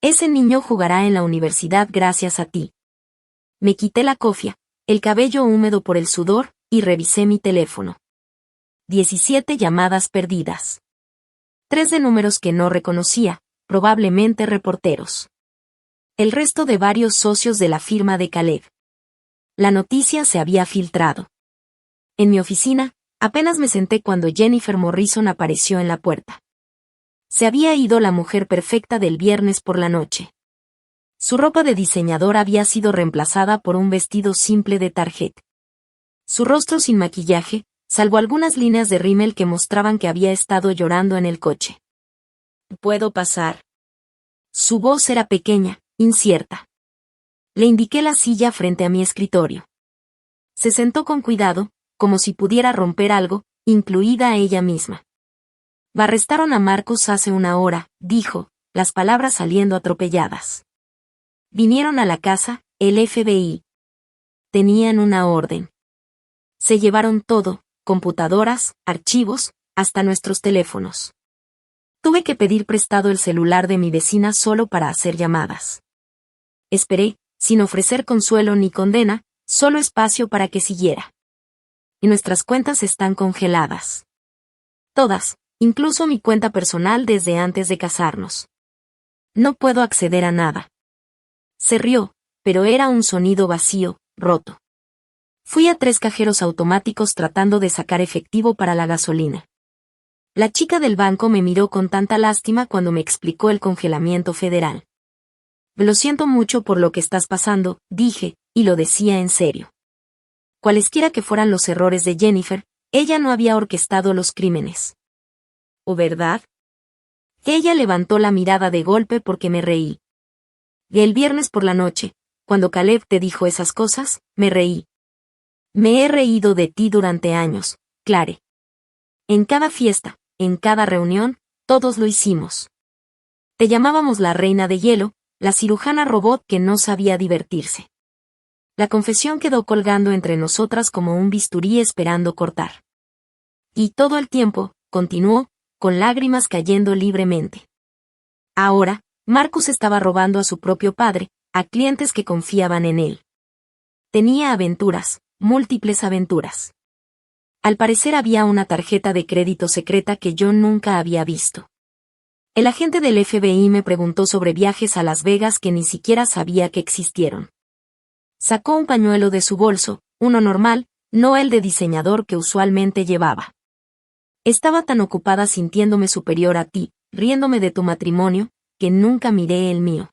Ese niño jugará en la universidad gracias a ti. Me quité la cofia, el cabello húmedo por el sudor, y revisé mi teléfono. 17 llamadas perdidas. 3 de números que no reconocía, probablemente reporteros. El resto de varios socios de la firma de Caleb. La noticia se había filtrado. En mi oficina, apenas me senté cuando Jennifer Morrison apareció en la puerta. Se había ido la mujer perfecta del viernes por la noche. Su ropa de diseñador había sido reemplazada por un vestido simple de Target. Su rostro sin maquillaje, salvo algunas líneas de rímel que mostraban que había estado llorando en el coche. ¿Puedo pasar? Su voz era pequeña, incierta. Le indiqué la silla frente a mi escritorio. Se sentó con cuidado, como si pudiera romper algo, incluida ella misma. Arrestaron a Marcus hace 1 hora, dijo, las palabras saliendo atropelladas. Vinieron a la casa, el FBI. Tenían una orden. Se llevaron todo, computadoras, archivos, hasta nuestros teléfonos. Tuve que pedir prestado el celular de mi vecina solo para hacer llamadas. Esperé, sin ofrecer consuelo ni condena, solo espacio para que siguiera. Y nuestras cuentas están congeladas. Todas, incluso mi cuenta personal desde antes de casarnos. No puedo acceder a nada. Se rió, pero era un sonido vacío, roto. Fui a 3 cajeros automáticos tratando de sacar efectivo para la gasolina. La chica del banco me miró con tanta lástima cuando me explicó el congelamiento federal. Lo siento mucho por lo que estás pasando, dije, y lo decía en serio. Cualesquiera que fueran los errores de Jennifer, ella no había orquestado los crímenes. ¿O verdad? Ella levantó la mirada de golpe porque me reí. Y el viernes por la noche, cuando Caleb te dijo esas cosas, me reí. Me he reído de ti durante años, Clare. En cada fiesta, en cada reunión, todos lo hicimos. Te llamábamos la reina de hielo, la cirujana robot que no sabía divertirse. La confesión quedó colgando entre nosotras como un bisturí esperando cortar. Y todo el tiempo, continuó, con lágrimas cayendo libremente. Ahora, Marcus estaba robando a su propio padre, a clientes que confiaban en él. Tenía aventuras, múltiples aventuras. Al parecer había una tarjeta de crédito secreta que yo nunca había visto. El agente del FBI me preguntó sobre viajes a Las Vegas que ni siquiera sabía que existieron. Sacó un pañuelo de su bolso, uno normal, no el de diseñador que usualmente llevaba. Estaba tan ocupada sintiéndome superior a ti, riéndome de tu matrimonio, que nunca miré el mío.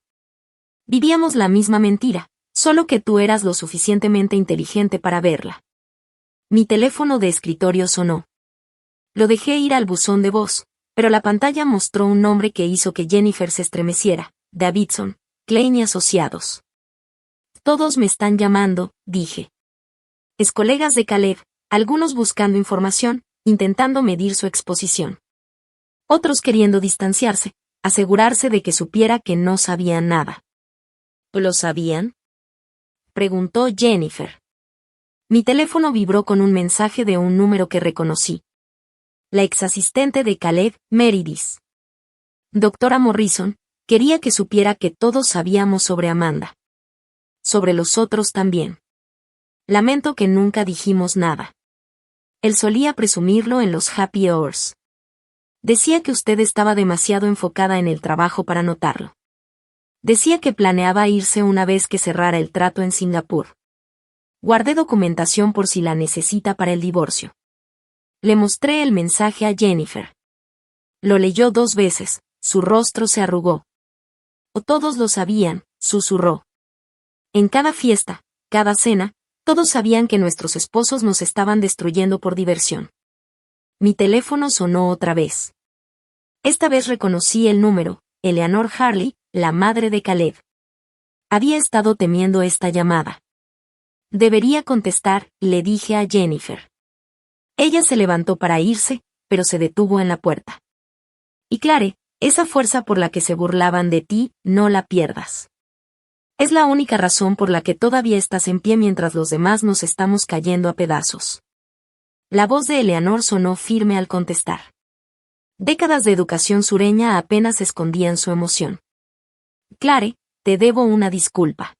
Vivíamos la misma mentira, solo que tú eras lo suficientemente inteligente para verla. Mi teléfono de escritorio sonó. Lo dejé ir al buzón de voz, pero la pantalla mostró un nombre que hizo que Jennifer se estremeciera: Davidson, Klein y Asociados. Todos me están llamando, dije. Es colegas de Caleb, algunos buscando información, intentando medir su exposición. Otros queriendo distanciarse, asegurarse de que supiera que no sabían nada. ¿Lo sabían?, preguntó Jennifer. Mi teléfono vibró con un mensaje de un número que reconocí. La exasistente de Caleb, Meredith. Doctora Morrison, quería que supiera que todos sabíamos sobre Amanda. Sobre los otros también. Lamento que nunca dijimos nada. Él solía presumirlo en los happy hours. Decía que usted estaba demasiado enfocada en el trabajo para notarlo. Decía que planeaba irse una vez que cerrara el trato en Singapur. Guardé documentación por si la necesita para el divorcio. Le mostré el mensaje a Jennifer. Lo leyó 2 veces, su rostro se arrugó. O todos lo sabían, susurró. En cada fiesta, cada cena, todos sabían que nuestros esposos nos estaban destruyendo por diversión. Mi teléfono sonó otra vez. Esta vez reconocí el número, Eleanor Harley, la madre de Caleb. Había estado temiendo esta llamada. Debería contestar, le dije a Jennifer. Ella se levantó para irse, pero se detuvo en la puerta. Y Clare, esa fuerza por la que se burlaban de ti, no la pierdas. Es la única razón por la que todavía estás en pie mientras los demás nos estamos cayendo a pedazos. La voz de Eleanor sonó firme al contestar. Décadas de educación sureña apenas escondían su emoción. Clare, te debo una disculpa.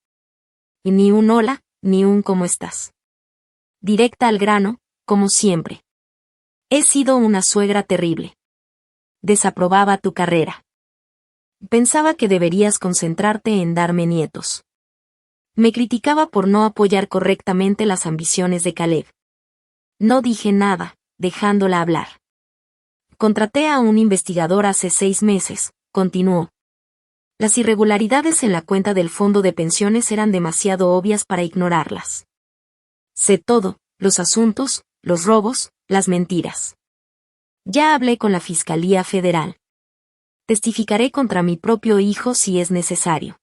Y ni un hola, ni un ¿cómo estás? Directa al grano, como siempre. He sido una suegra terrible. Desaprobaba tu carrera. Pensaba que deberías concentrarte en darme nietos. Me criticaba por no apoyar correctamente las ambiciones de Caleb. No dije nada, dejándola hablar. Contraté a un investigador hace 6 meses, continuó. Las irregularidades en la cuenta del fondo de pensiones eran demasiado obvias para ignorarlas. Sé todo, los asuntos, los robos, las mentiras. Ya hablé con la Fiscalía Federal. Testificaré contra mi propio hijo si es necesario.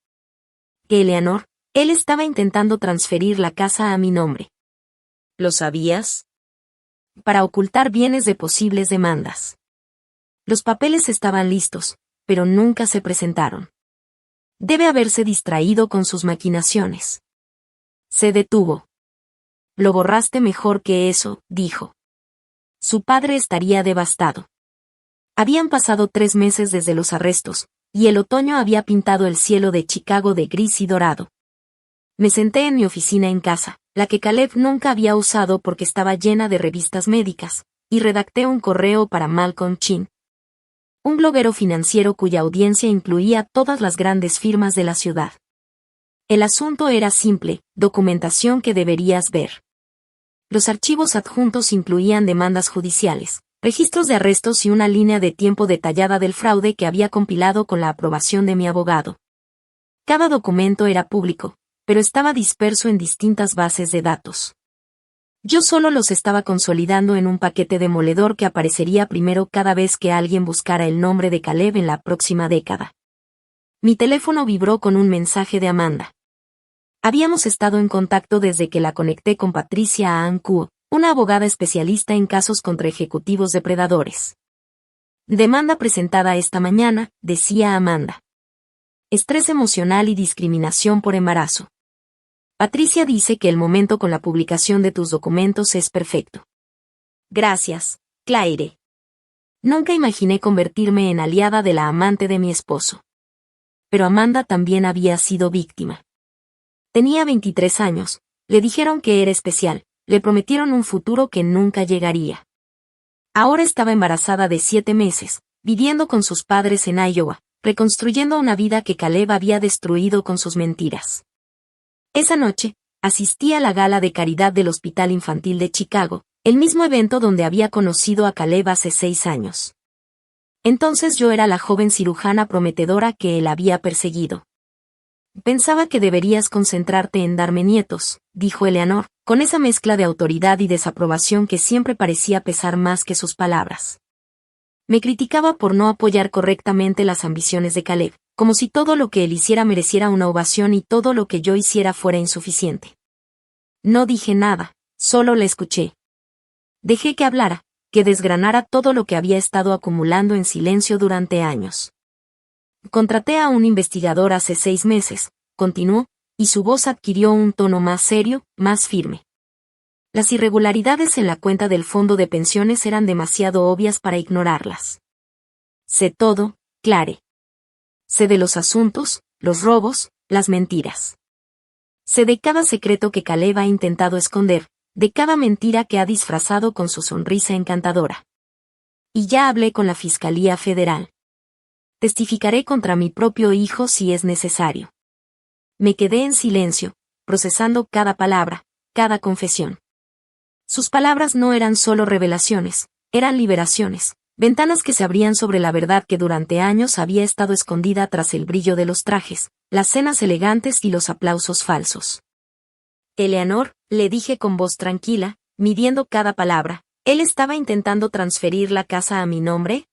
Que Eleanor, él estaba intentando transferir la casa a mi nombre. ¿Lo sabías? Para ocultar bienes de posibles demandas. Los papeles estaban listos, pero nunca se presentaron. Debe haberse distraído con sus maquinaciones. Se detuvo. Lo borraste mejor que eso, dijo. Su padre estaría devastado. Habían pasado 3 meses desde los arrestos, y el otoño había pintado el cielo de Chicago de gris y dorado. Me senté en mi oficina en casa, la que Caleb nunca había usado porque estaba llena de revistas médicas, y redacté un correo para Malcolm Chin, un bloguero financiero cuya audiencia incluía todas las grandes firmas de la ciudad. El asunto era simple: documentación que deberías ver. Los archivos adjuntos incluían demandas judiciales, registros de arrestos y una línea de tiempo detallada del fraude que había compilado con la aprobación de mi abogado. Cada documento era público, pero estaba disperso en distintas bases de datos. Yo solo los estaba consolidando en un paquete demoledor que aparecería primero cada vez que alguien buscara el nombre de Caleb en la próxima década. Mi teléfono vibró con un mensaje de Amanda. Habíamos estado en contacto desde que la conecté con Patricia Ann Kuo, una abogada especialista en casos contra ejecutivos depredadores. Demanda presentada esta mañana, decía Amanda. Estrés emocional y discriminación por embarazo. Patricia dice que el momento con la publicación de tus documentos es perfecto. Gracias, Claire. Nunca imaginé convertirme en aliada de la amante de mi esposo. Pero Amanda también había sido víctima. Tenía 23 años, le dijeron que era especial, le prometieron un futuro que nunca llegaría. Ahora estaba embarazada de 7 meses, viviendo con sus padres en Iowa, reconstruyendo una vida que Caleb había destruido con sus mentiras. Esa noche, asistí a la gala de caridad del Hospital Infantil de Chicago, el mismo evento donde había conocido a Caleb hace 6 años. Entonces yo era la joven cirujana prometedora que él había perseguido. Pensaba que deberías concentrarte en darme nietos, dijo Eleanor, con esa mezcla de autoridad y desaprobación que siempre parecía pesar más que sus palabras. Me criticaba por no apoyar correctamente las ambiciones de Caleb, como si todo lo que él hiciera mereciera una ovación y todo lo que yo hiciera fuera insuficiente. No dije nada, solo la escuché. Dejé que hablara, que desgranara todo lo que había estado acumulando en silencio durante años. Contraté a un investigador hace 6 meses, continuó, y su voz adquirió un tono más serio, más firme. Las irregularidades en la cuenta del fondo de pensiones eran demasiado obvias para ignorarlas. Sé todo, Claire. Sé de los asuntos, los robos, las mentiras. Sé de cada secreto que Caleb ha intentado esconder, de cada mentira que ha disfrazado con su sonrisa encantadora. Y ya hablé con la Fiscalía Federal. Testificaré contra mi propio hijo si es necesario. Me quedé en silencio, procesando cada palabra, cada confesión. Sus palabras no eran solo revelaciones, eran liberaciones, ventanas que se abrían sobre la verdad que durante años había estado escondida tras el brillo de los trajes, las cenas elegantes y los aplausos falsos. Eleanor, le dije con voz tranquila, midiendo cada palabra, ¿él estaba intentando transferir la casa a mi nombre?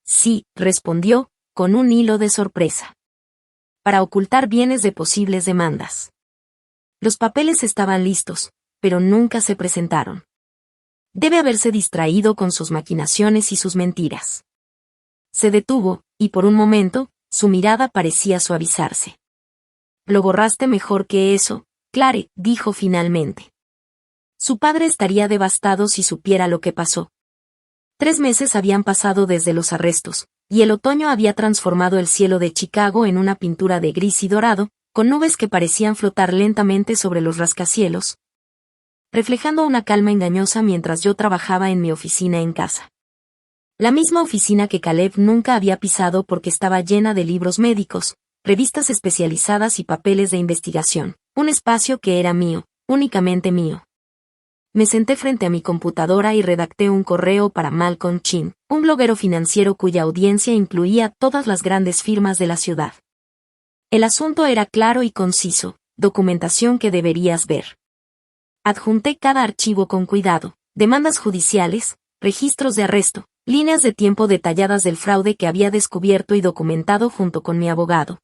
Sí, respondió, con un hilo de sorpresa. Para ocultar bienes de posibles demandas. Los papeles estaban listos, pero nunca se presentaron. Debe haberse distraído con sus maquinaciones y sus mentiras. Se detuvo, y por un momento, su mirada parecía suavizarse. Lo borraste mejor que eso, Claire, dijo finalmente. Su padre estaría devastado si supiera lo que pasó. 3 meses habían pasado desde los arrestos, y el otoño había transformado el cielo de Chicago en una pintura de gris y dorado, con nubes que parecían flotar lentamente sobre los rascacielos, reflejando una calma engañosa mientras yo trabajaba en mi oficina en casa. La misma oficina que Caleb nunca había pisado porque estaba llena de libros médicos, revistas especializadas y papeles de investigación, un espacio que era mío, únicamente mío. Me senté frente a mi computadora y redacté un correo para Malcolm Chin, un bloguero financiero cuya audiencia incluía todas las grandes firmas de la ciudad. El asunto era claro y conciso, documentación que deberías ver. Adjunté cada archivo con cuidado, demandas judiciales, registros de arresto, líneas de tiempo detalladas del fraude que había descubierto y documentado junto con mi abogado.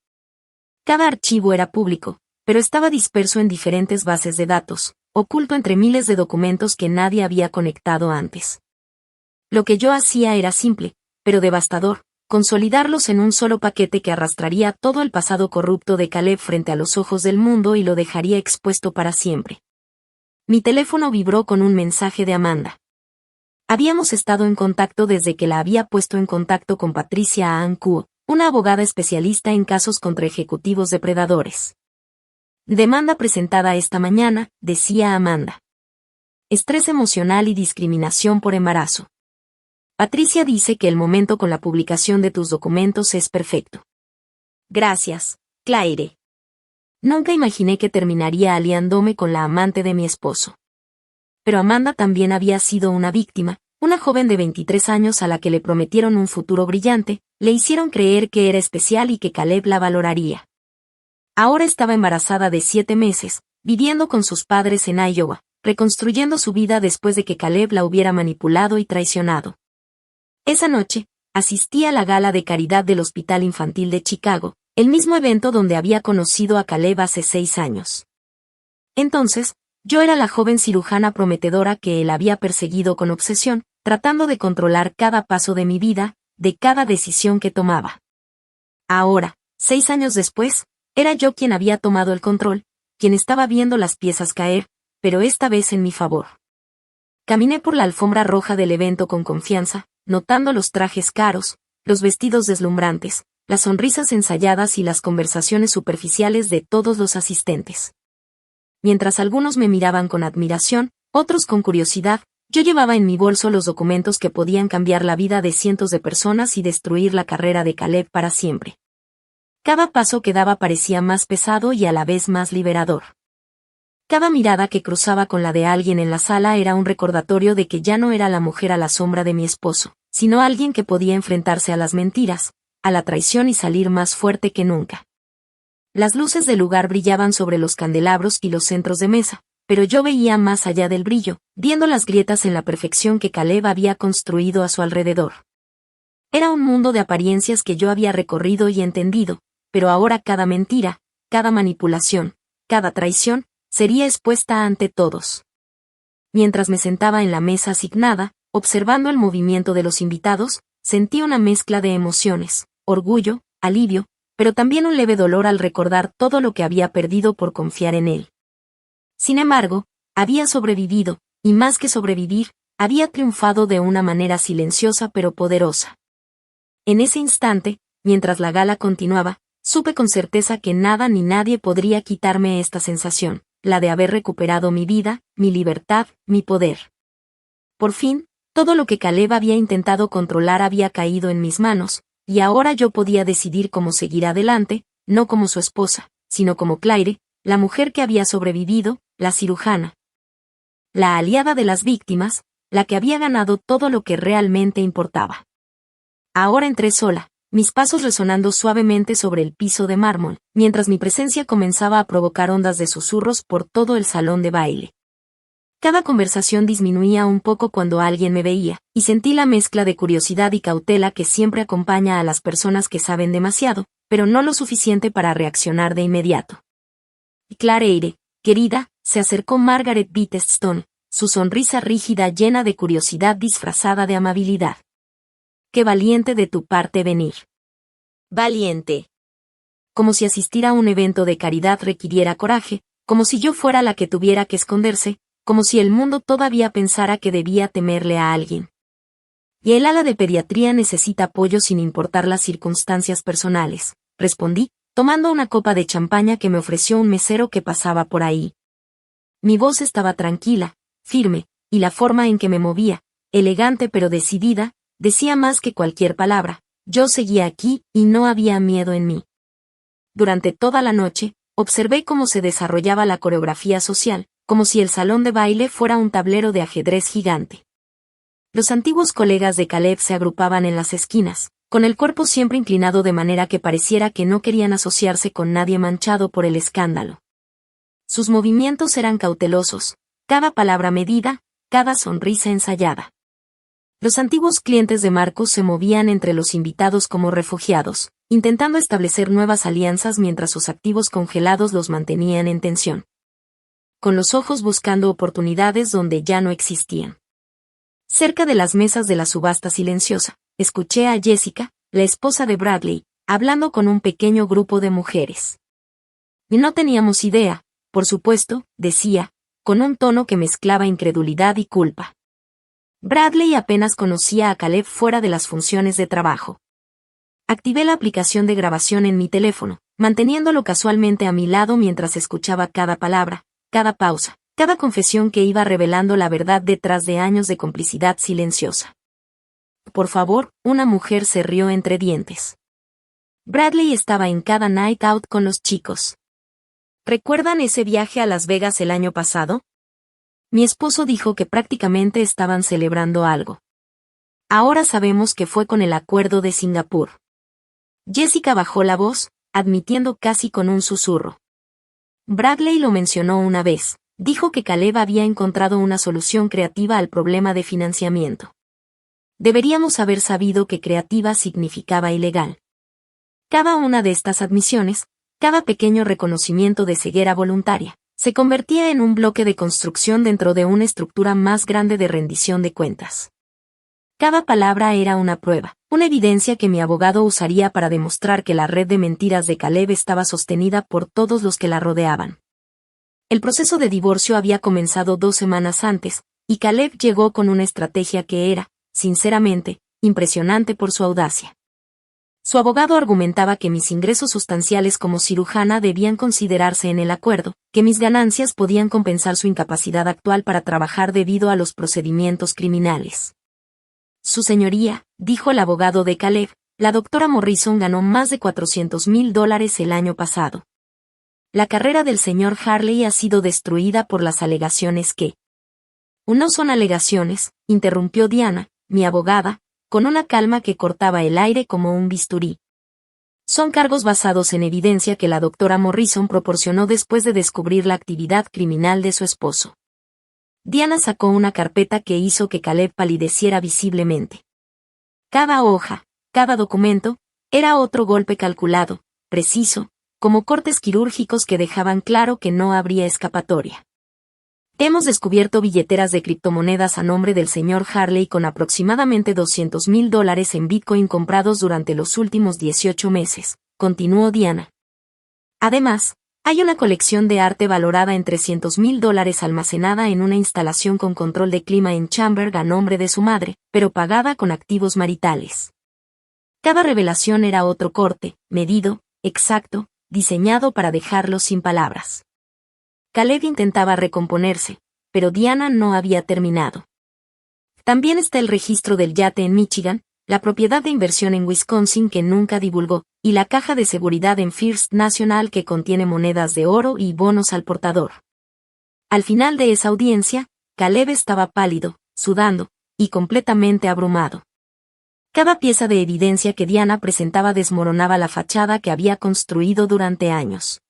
Cada archivo era público, pero estaba disperso en diferentes bases de datos, oculto entre miles de documentos que nadie había conectado antes. Lo que yo hacía era simple, pero devastador, consolidarlos en un solo paquete que arrastraría todo el pasado corrupto de Caleb frente a los ojos del mundo y lo dejaría expuesto para siempre. Mi teléfono vibró con un mensaje de Amanda. Habíamos estado en contacto desde que la había puesto en contacto con Patricia Ann Kuo, una abogada especialista en casos contra ejecutivos depredadores. Demanda presentada esta mañana, decía Amanda. Estrés emocional y discriminación por embarazo. Patricia dice que el momento con la publicación de tus documentos es perfecto. Gracias, Claire. Nunca imaginé que terminaría aliándome con la amante de mi esposo. Pero Amanda también había sido una víctima, una joven de 23 años a la que le prometieron un futuro brillante, le hicieron creer que era especial y que Caleb la valoraría. Ahora estaba embarazada de 7 meses, viviendo con sus padres en Iowa, reconstruyendo su vida después de que Caleb la hubiera manipulado y traicionado. Esa noche, asistí a la gala de caridad del Hospital Infantil de Chicago, el mismo evento donde había conocido a Caleb hace 6 años. Entonces, yo era la joven cirujana prometedora que él había perseguido con obsesión, tratando de controlar cada paso de mi vida, de cada decisión que tomaba. Ahora, 6 años después, era yo quien había tomado el control, quien estaba viendo las piezas caer, pero esta vez en mi favor. Caminé por la alfombra roja del evento con confianza, notando los trajes caros, los vestidos deslumbrantes, las sonrisas ensayadas y las conversaciones superficiales de todos los asistentes. Mientras algunos me miraban con admiración, otros con curiosidad, yo llevaba en mi bolso los documentos que podían cambiar la vida de cientos de personas y destruir la carrera de Caleb para siempre. Cada paso que daba parecía más pesado y a la vez más liberador. Cada mirada que cruzaba con la de alguien en la sala era un recordatorio de que ya no era la mujer a la sombra de mi esposo, sino alguien que podía enfrentarse a las mentiras, a la traición y salir más fuerte que nunca. Las luces del lugar brillaban sobre los candelabros y los centros de mesa, pero yo veía más allá del brillo, viendo las grietas en la perfección que Caleb había construido a su alrededor. Era un mundo de apariencias que yo había recorrido y entendido, pero ahora cada mentira, cada manipulación, cada traición, sería expuesta ante todos. Mientras me sentaba en la mesa asignada, observando el movimiento de los invitados, sentí una mezcla de emociones, orgullo, alivio, pero también un leve dolor al recordar todo lo que había perdido por confiar en él. Sin embargo, había sobrevivido, y más que sobrevivir, había triunfado de una manera silenciosa pero poderosa. En ese instante, mientras la gala continuaba, supe con certeza que nada ni nadie podría quitarme esta sensación, la de haber recuperado mi vida, mi libertad, mi poder. Por fin, todo lo que Caleb había intentado controlar había caído en mis manos, y ahora yo podía decidir cómo seguir adelante, no como su esposa, sino como Claire, la mujer que había sobrevivido, la cirujana. La aliada de las víctimas, la que había ganado todo lo que realmente importaba. Ahora entré sola, mis pasos resonando suavemente sobre el piso de mármol, mientras mi presencia comenzaba a provocar ondas de susurros por todo el salón de baile. Cada conversación disminuía un poco cuando alguien me veía, y sentí la mezcla de curiosidad y cautela que siempre acompaña a las personas que saben demasiado, pero no lo suficiente para reaccionar de inmediato. Claire, querida, se acercó Margaret Bittestone, su sonrisa rígida llena de curiosidad disfrazada de amabilidad. Qué valiente de tu parte venir. Valiente. Como si asistir a un evento de caridad requiriera coraje, como si yo fuera la que tuviera que esconderse, como si el mundo todavía pensara que debía temerle a alguien. Y el ala de pediatría necesita apoyo sin importar las circunstancias personales, respondí, tomando una copa de champaña que me ofreció un mesero que pasaba por ahí. Mi voz estaba tranquila, firme, y la forma en que me movía, elegante pero decidida, decía más que cualquier palabra. Yo seguía aquí, y no había miedo en mí. Durante toda la noche, observé cómo se desarrollaba la coreografía social, como si el salón de baile fuera un tablero de ajedrez gigante. Los antiguos colegas de Caleb se agrupaban en las esquinas, con el cuerpo siempre inclinado de manera que pareciera que no querían asociarse con nadie manchado por el escándalo. Sus movimientos eran cautelosos, cada palabra medida, cada sonrisa ensayada. Los antiguos clientes de Marcus se movían entre los invitados como refugiados, intentando establecer nuevas alianzas mientras sus activos congelados los mantenían en tensión. Con los ojos buscando oportunidades donde ya no existían. Cerca de las mesas de la subasta silenciosa, escuché a Jessica, la esposa de Bradley, hablando con un pequeño grupo de mujeres. Y no teníamos idea, por supuesto, decía, con un tono que mezclaba incredulidad y culpa. Bradley apenas conocía a Caleb fuera de las funciones de trabajo. Activé la aplicación de grabación en mi teléfono, manteniéndolo casualmente a mi lado mientras escuchaba cada palabra, cada pausa, cada confesión que iba revelando la verdad detrás de años de complicidad silenciosa. Por favor, una mujer se rió entre dientes. Bradley estaba en cada night out con los chicos. ¿Recuerdan ese viaje a Las Vegas el año pasado? Mi esposo dijo que prácticamente estaban celebrando algo. Ahora sabemos que fue con el acuerdo de Singapur. Jessica bajó la voz, admitiendo casi con un susurro. Bradley lo mencionó una vez. Dijo que Caleb había encontrado una solución creativa al problema de financiamiento. Deberíamos haber sabido que creativa significaba ilegal. Cada una de estas admisiones, cada pequeño reconocimiento de ceguera voluntaria, se convertía en un bloque de construcción dentro de una estructura más grande de rendición de cuentas. Cada palabra era una prueba, una evidencia que mi abogado usaría para demostrar que la red de mentiras de Caleb estaba sostenida por todos los que la rodeaban. El proceso de divorcio había comenzado 2 semanas antes, y Caleb llegó con una estrategia que era, sinceramente, impresionante por su audacia. Su abogado argumentaba que mis ingresos sustanciales como cirujana debían considerarse en el acuerdo, que mis ganancias podían compensar su incapacidad actual para trabajar debido a los procedimientos criminales. Su señoría, dijo el abogado de Caleb, la doctora Morrison ganó más de $400,000 el año pasado. La carrera del señor Harley ha sido destruida por las alegaciones que... No son alegaciones, interrumpió Diana, mi abogada, con una calma que cortaba el aire como un bisturí. Son cargos basados en evidencia que la doctora Morrison proporcionó después de descubrir la actividad criminal de su esposo. Diana sacó una carpeta que hizo que Caleb palideciera visiblemente. Cada hoja, cada documento, era otro golpe calculado, preciso, como cortes quirúrgicos que dejaban claro que no habría escapatoria. Hemos descubierto billeteras de criptomonedas a nombre del señor Harley con aproximadamente $200,000 en Bitcoin comprados durante los últimos 18 meses, continuó Diana. Además, hay una colección de arte valorada en $300,000 almacenada en una instalación con control de clima en Chamberg a nombre de su madre, pero pagada con activos maritales. Cada revelación era otro corte, medido, exacto, diseñado para dejarlo sin palabras. Caleb intentaba recomponerse, pero Diana no había terminado. También está el registro del yate en Michigan, la propiedad de inversión en Wisconsin que nunca divulgó, y la caja de seguridad en First National que contiene monedas de oro y bonos al portador. Al final de esa audiencia, Caleb estaba pálido, sudando, y completamente abrumado. Cada pieza de evidencia que Diana presentaba desmoronaba la fachada que había construido durante años.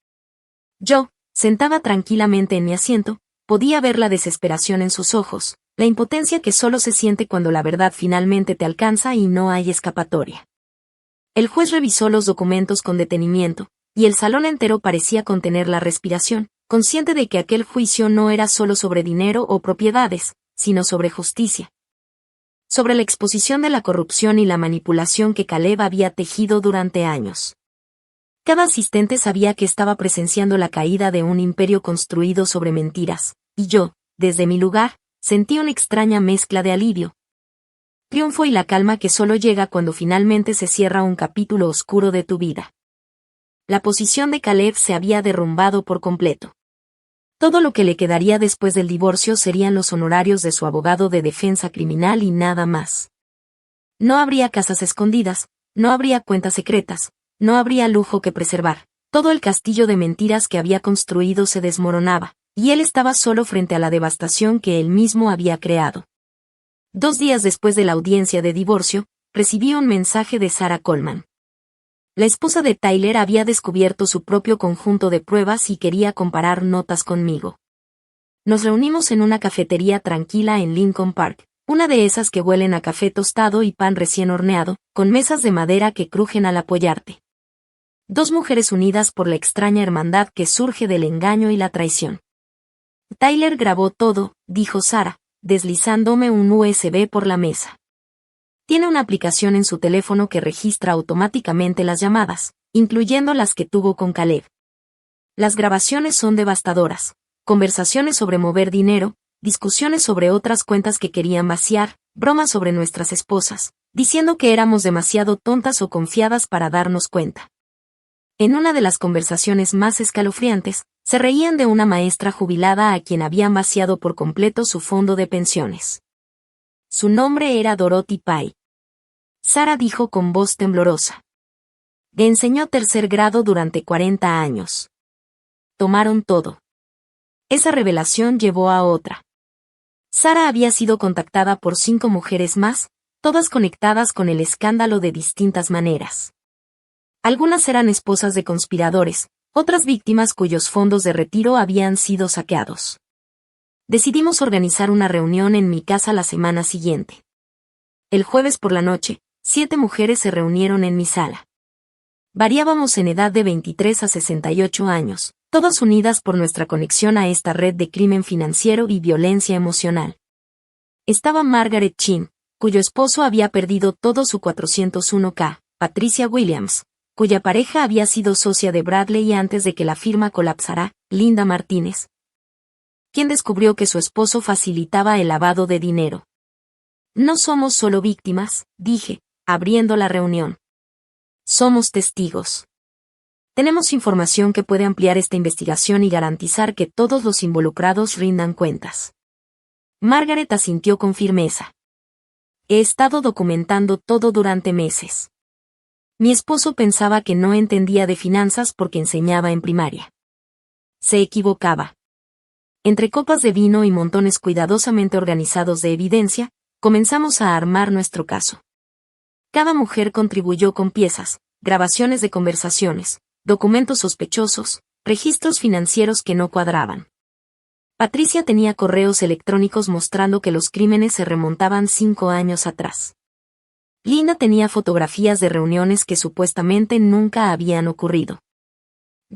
Yo, sentada tranquilamente en mi asiento, podía ver la desesperación en sus ojos, la impotencia que solo se siente cuando la verdad finalmente te alcanza y no hay escapatoria. El juez revisó los documentos con detenimiento, y el salón entero parecía contener la respiración, consciente de que aquel juicio no era solo sobre dinero o propiedades, sino sobre justicia. Sobre la exposición de la corrupción y la manipulación que Caleb había tejido durante años. Cada asistente sabía que estaba presenciando la caída de un imperio construido sobre mentiras, y yo, desde mi lugar, sentí una extraña mezcla de alivio, triunfo y la calma que solo llega cuando finalmente se cierra un capítulo oscuro de tu vida. La posición de Caleb se había derrumbado por completo. Todo lo que le quedaría después del divorcio serían los honorarios de su abogado de defensa criminal y nada más. No habría casas escondidas, no habría cuentas secretas, no habría lujo que preservar. Todo el castillo de mentiras que había construido se desmoronaba, y él estaba solo frente a la devastación que él mismo había creado. 2 días después de la audiencia de divorcio, recibí un mensaje de Sarah Coleman. La esposa de Tyler había descubierto su propio conjunto de pruebas y quería comparar notas conmigo. Nos reunimos en una cafetería tranquila en Lincoln Park, una de esas que huelen a café tostado y pan recién horneado, con mesas de madera que crujen al apoyarte. 2 mujeres unidas por la extraña hermandad que surge del engaño y la traición. Tyler grabó todo, dijo Sarah, deslizándome un USB por la mesa. Tiene una aplicación en su teléfono que registra automáticamente las llamadas, incluyendo las que tuvo con Caleb. Las grabaciones son devastadoras. Conversaciones sobre mover dinero, discusiones sobre otras cuentas que querían vaciar, bromas sobre nuestras esposas, diciendo que éramos demasiado tontas o confiadas para darnos cuenta. En una de las conversaciones más escalofriantes, se reían de una maestra jubilada a quien habían vaciado por completo su fondo de pensiones. Su nombre era Dorothy Pye. Sarah dijo con voz temblorosa. Le enseñó 3er grado durante 40 años. Tomaron todo. Esa revelación llevó a otra. Sarah había sido contactada por 5 mujeres más, todas conectadas con el escándalo de distintas maneras. Algunas eran esposas de conspiradores, otras víctimas cuyos fondos de retiro habían sido saqueados. Decidimos organizar una reunión en mi casa la semana siguiente. El jueves por la noche, 7 mujeres se reunieron en mi sala. Variábamos en edad de 23 a 68 años, todas unidas por nuestra conexión a esta red de crimen financiero y violencia emocional. Estaba Margaret Chin, cuyo esposo había perdido todo su 401k, Patricia Williams, cuya pareja había sido socia de Bradley antes de que la firma colapsara, Linda Martínez, quien descubrió que su esposo facilitaba el lavado de dinero. No somos solo víctimas, dije, abriendo la reunión. Somos testigos. Tenemos información que puede ampliar esta investigación y garantizar que todos los involucrados rindan cuentas. Margaret asintió con firmeza. He estado documentando todo durante meses. Mi esposo pensaba que no entendía de finanzas porque enseñaba en primaria. Se equivocaba. Entre copas de vino y montones cuidadosamente organizados de evidencia, comenzamos a armar nuestro caso. Cada mujer contribuyó con piezas, grabaciones de conversaciones, documentos sospechosos, registros financieros que no cuadraban. Patricia tenía correos electrónicos mostrando que los crímenes se remontaban 5 años atrás. Linda tenía fotografías de reuniones que supuestamente nunca habían ocurrido.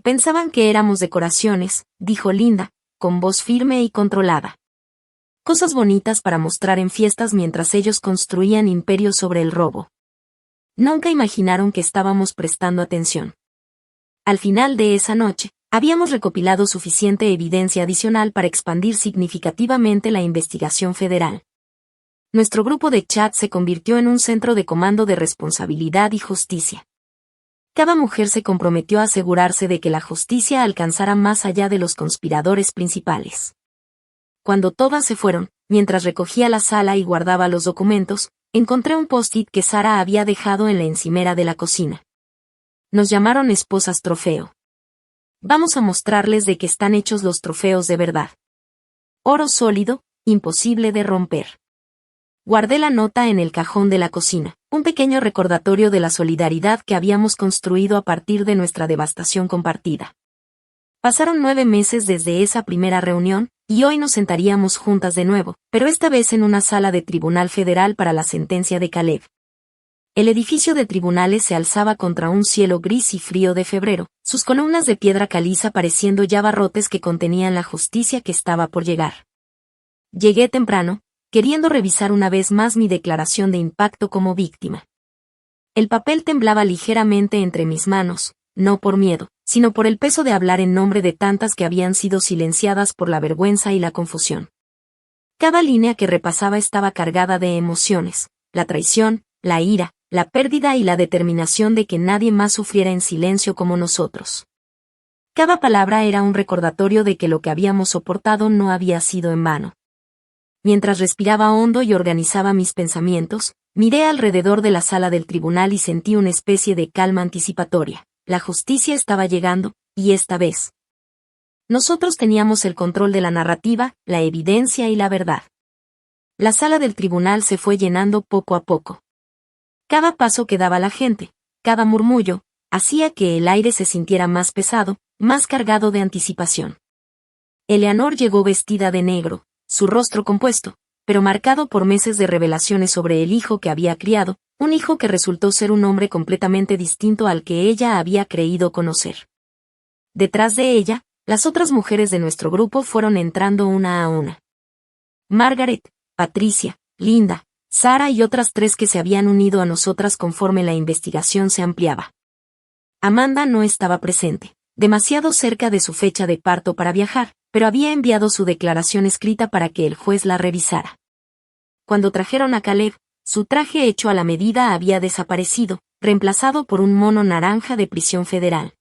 Pensaban que éramos decoraciones, dijo Linda, con voz firme y controlada. Cosas bonitas para mostrar en fiestas mientras ellos construían imperios sobre el robo. Nunca imaginaron que estábamos prestando atención. Al final de esa noche, habíamos recopilado suficiente evidencia adicional para expandir significativamente la investigación federal. Nuestro grupo de chat se convirtió en un centro de comando de responsabilidad y justicia. Cada mujer se comprometió a asegurarse de que la justicia alcanzara más allá de los conspiradores principales. Cuando todas se fueron, mientras recogía la sala y guardaba los documentos, encontré un post-it que Sara había dejado en la encimera de la cocina. Nos llamaron esposas trofeo. Vamos a mostrarles de qué están hechos los trofeos de verdad. Oro sólido, imposible de romper. Guardé la nota en el cajón de la cocina, un pequeño recordatorio de la solidaridad que habíamos construido a partir de nuestra devastación compartida. Pasaron 9 meses desde esa primera reunión, y hoy nos sentaríamos juntas de nuevo, pero esta vez en una sala de tribunal federal para la sentencia de Caleb. El edificio de tribunales se alzaba contra un cielo gris y frío de febrero, sus columnas de piedra caliza pareciendo ya barrotes que contenían la justicia que estaba por llegar. Llegué temprano, queriendo revisar una vez más mi declaración de impacto como víctima. El papel temblaba ligeramente entre mis manos, no por miedo, sino por el peso de hablar en nombre de tantas que habían sido silenciadas por la vergüenza y la confusión. Cada línea que repasaba estaba cargada de emociones, la traición, la ira, la pérdida y la determinación de que nadie más sufriera en silencio como nosotros. Cada palabra era un recordatorio de que lo que habíamos soportado no había sido en vano. Mientras respiraba hondo y organizaba mis pensamientos, miré alrededor de la sala del tribunal y sentí una especie de calma anticipatoria. La justicia estaba llegando, y esta vez. Nosotros teníamos el control de la narrativa, la evidencia y la verdad. La sala del tribunal se fue llenando poco a poco. Cada paso que daba la gente, cada murmullo, hacía que el aire se sintiera más pesado, más cargado de anticipación. Eleanor llegó vestida de negro, su rostro compuesto, pero marcado por meses de revelaciones sobre el hijo que había criado, un hijo que resultó ser un hombre completamente distinto al que ella había creído conocer. Detrás de ella, las otras mujeres de nuestro grupo fueron entrando una a una. Margaret, Patricia, Linda, Sara y otras 3 que se habían unido a nosotras conforme la investigación se ampliaba. Amanda no estaba presente, demasiado cerca de su fecha de parto para viajar, pero había enviado su declaración escrita para que el juez la revisara. Cuando trajeron a Caleb, su traje hecho a la medida había desaparecido, reemplazado por un mono naranja de prisión federal.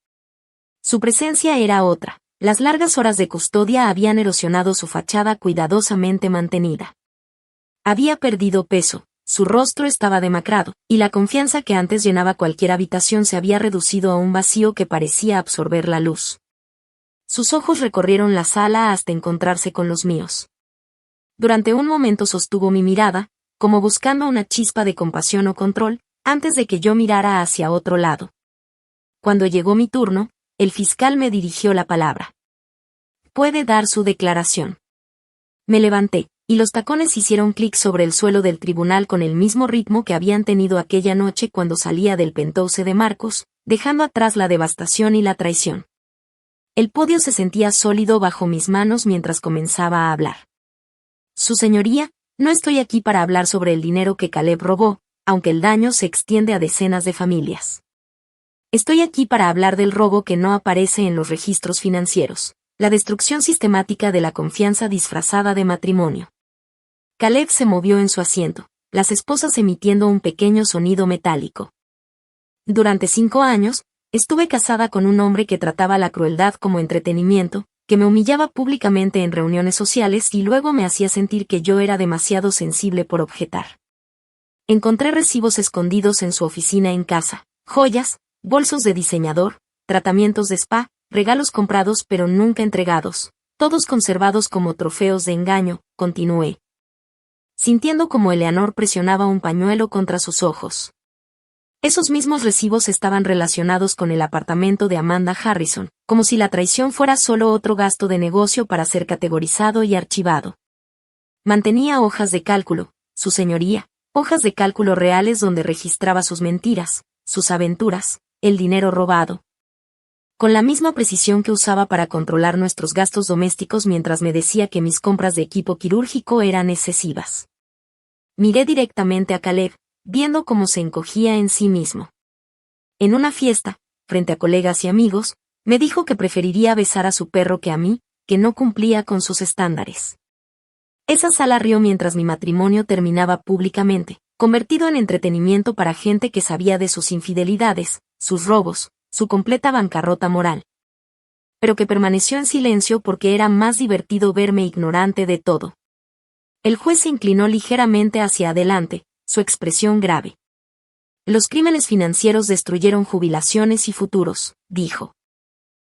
Su presencia era otra, las largas horas de custodia habían erosionado su fachada cuidadosamente mantenida. Había perdido peso, su rostro estaba demacrado, y la confianza que antes llenaba cualquier habitación se había reducido a un vacío que parecía absorber la luz. Sus ojos recorrieron la sala hasta encontrarse con los míos. Durante un momento sostuvo mi mirada, como buscando una chispa de compasión o control, antes de que yo mirara hacia otro lado. Cuando llegó mi turno, el fiscal me dirigió la palabra. Puede dar su declaración. Me levanté, y los tacones hicieron clic sobre el suelo del tribunal con el mismo ritmo que habían tenido aquella noche cuando salía del Penthouse de Marcus, dejando atrás la devastación y la traición. El podio se sentía sólido bajo mis manos mientras comenzaba a hablar. Su señoría, no estoy aquí para hablar sobre el dinero que Caleb robó, aunque el daño se extiende a decenas de familias. Estoy aquí para hablar del robo que no aparece en los registros financieros, la destrucción sistemática de la confianza disfrazada de matrimonio. Caleb se movió en su asiento, las esposas emitiendo un pequeño sonido metálico. Durante 5 años, estuve casada con un hombre que trataba la crueldad como entretenimiento, que me humillaba públicamente en reuniones sociales y luego me hacía sentir que yo era demasiado sensible por objetar. Encontré recibos escondidos en su oficina en casa, joyas, bolsos de diseñador, tratamientos de spa, regalos comprados pero nunca entregados, todos conservados como trofeos de engaño, continué, sintiendo como Eleanor presionaba un pañuelo contra sus ojos. Esos mismos recibos estaban relacionados con el apartamento de Amanda Harrison, como si la traición fuera solo otro gasto de negocio para ser categorizado y archivado. Mantenía hojas de cálculo, su señoría, hojas de cálculo reales donde registraba sus mentiras, sus aventuras, el dinero robado. Con la misma precisión que usaba para controlar nuestros gastos domésticos mientras me decía que mis compras de equipo quirúrgico eran excesivas. Miré directamente a Caleb, viendo cómo se encogía en sí mismo. En una fiesta, frente a colegas y amigos, me dijo que preferiría besar a su perro que a mí, que no cumplía con sus estándares. Esa sala rió mientras mi matrimonio terminaba públicamente, convertido en entretenimiento para gente que sabía de sus infidelidades, sus robos, su completa bancarrota moral. Pero que permaneció en silencio porque era más divertido verme ignorante de todo. El juez se inclinó ligeramente hacia adelante, su expresión grave. Los crímenes financieros destruyeron jubilaciones y futuros, dijo.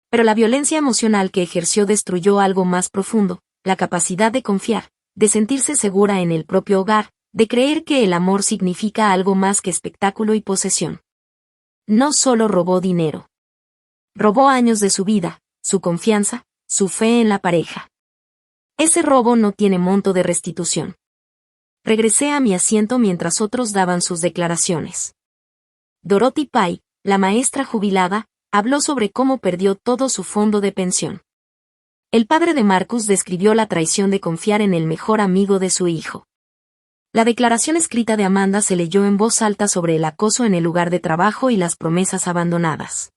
Pero la violencia emocional que ejerció destruyó algo más profundo, la capacidad de confiar, de sentirse segura en el propio hogar, de creer que el amor significa algo más que espectáculo y posesión. No solo robó dinero. Robó años de su vida, su confianza, su fe en la pareja. Ese robo no tiene monto de restitución. Regresé a mi asiento mientras otros daban sus declaraciones. Dorothy Pye, la maestra jubilada, habló sobre cómo perdió todo su fondo de pensión. El padre de Marcus describió la traición de confiar en el mejor amigo de su hijo. La declaración escrita de Amanda se leyó en voz alta sobre el acoso en el lugar de trabajo y las promesas abandonadas.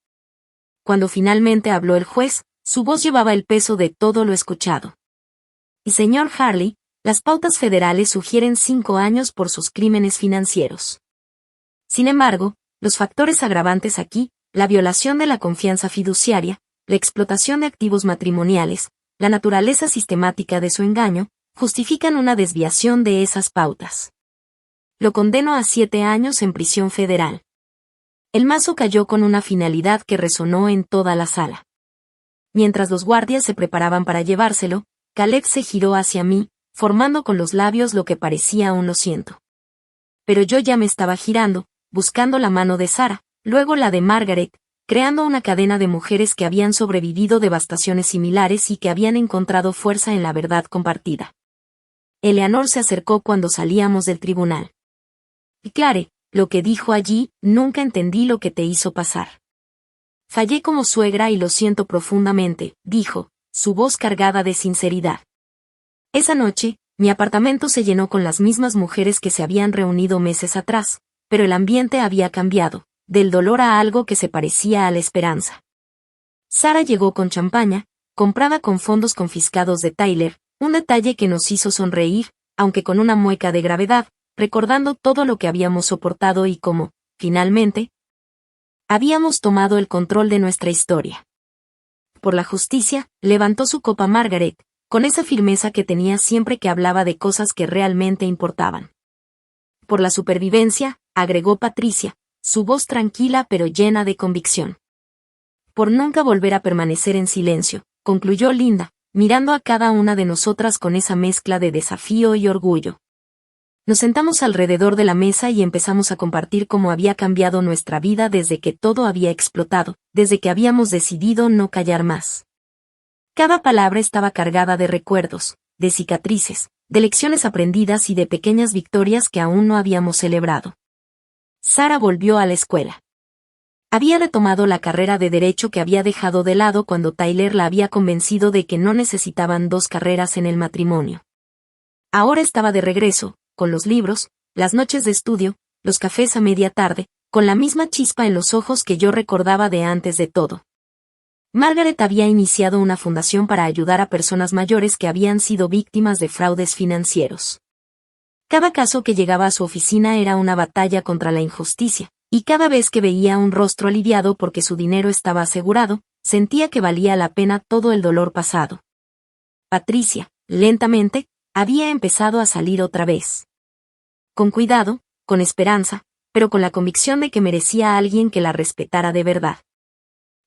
Cuando finalmente habló el juez, su voz llevaba el peso de todo lo escuchado. Y señor Harley, las pautas federales sugieren 5 años por sus crímenes financieros. Sin embargo, los factores agravantes aquí, la violación de la confianza fiduciaria, la explotación de activos matrimoniales, la naturaleza sistemática de su engaño, justifican una desviación de esas pautas. Lo condeno a 7 años en prisión federal. El mazo cayó con una finalidad que resonó en toda la sala. Mientras los guardias se preparaban para llevárselo, Caleb se giró hacia mí, formando con los labios lo que parecía un lo siento. Pero yo ya me estaba girando, buscando la mano de Sarah, luego la de Margaret, creando una cadena de mujeres que habían sobrevivido devastaciones similares y que habían encontrado fuerza en la verdad compartida. Eleanor se acercó cuando salíamos del tribunal. Y Clare, lo que dijo allí, nunca entendí lo que te hizo pasar. Fallé como suegra y lo siento profundamente, dijo, su voz cargada de sinceridad. Esa noche, mi apartamento se llenó con las mismas mujeres que se habían reunido meses atrás, pero el ambiente había cambiado, del dolor a algo que se parecía a la esperanza. Sarah llegó con champaña, comprada con fondos confiscados de Tyler, un detalle que nos hizo sonreír, aunque con una mueca de gravedad, recordando todo lo que habíamos soportado y cómo, finalmente, habíamos tomado el control de nuestra historia. Por la justicia, levantó su copa Margaret, con esa firmeza que tenía siempre que hablaba de cosas que realmente importaban. Por la supervivencia, agregó Patricia, su voz tranquila pero llena de convicción. Por nunca volver a permanecer en silencio, concluyó Linda, mirando a cada una de nosotras con esa mezcla de desafío y orgullo. Nos sentamos alrededor de la mesa y empezamos a compartir cómo había cambiado nuestra vida desde que todo había explotado, desde que habíamos decidido no callar más. Cada palabra estaba cargada de recuerdos, de cicatrices, de lecciones aprendidas y de pequeñas victorias que aún no habíamos celebrado. Sara volvió a la escuela. Había retomado la carrera de Derecho que había dejado de lado cuando Tyler la había convencido de que no necesitaban dos carreras en el matrimonio. Ahora estaba de regreso, con los libros, las noches de estudio, los cafés a media tarde, con la misma chispa en los ojos que yo recordaba de antes de todo. Margaret había iniciado una fundación para ayudar a personas mayores que habían sido víctimas de fraudes financieros. Cada caso que llegaba a su oficina era una batalla contra la injusticia, y cada vez que veía un rostro aliviado porque su dinero estaba asegurado, sentía que valía la pena todo el dolor pasado. Patricia, lentamente, había empezado a salir otra vez. Con cuidado, con esperanza, pero con la convicción de que merecía a alguien que la respetara de verdad.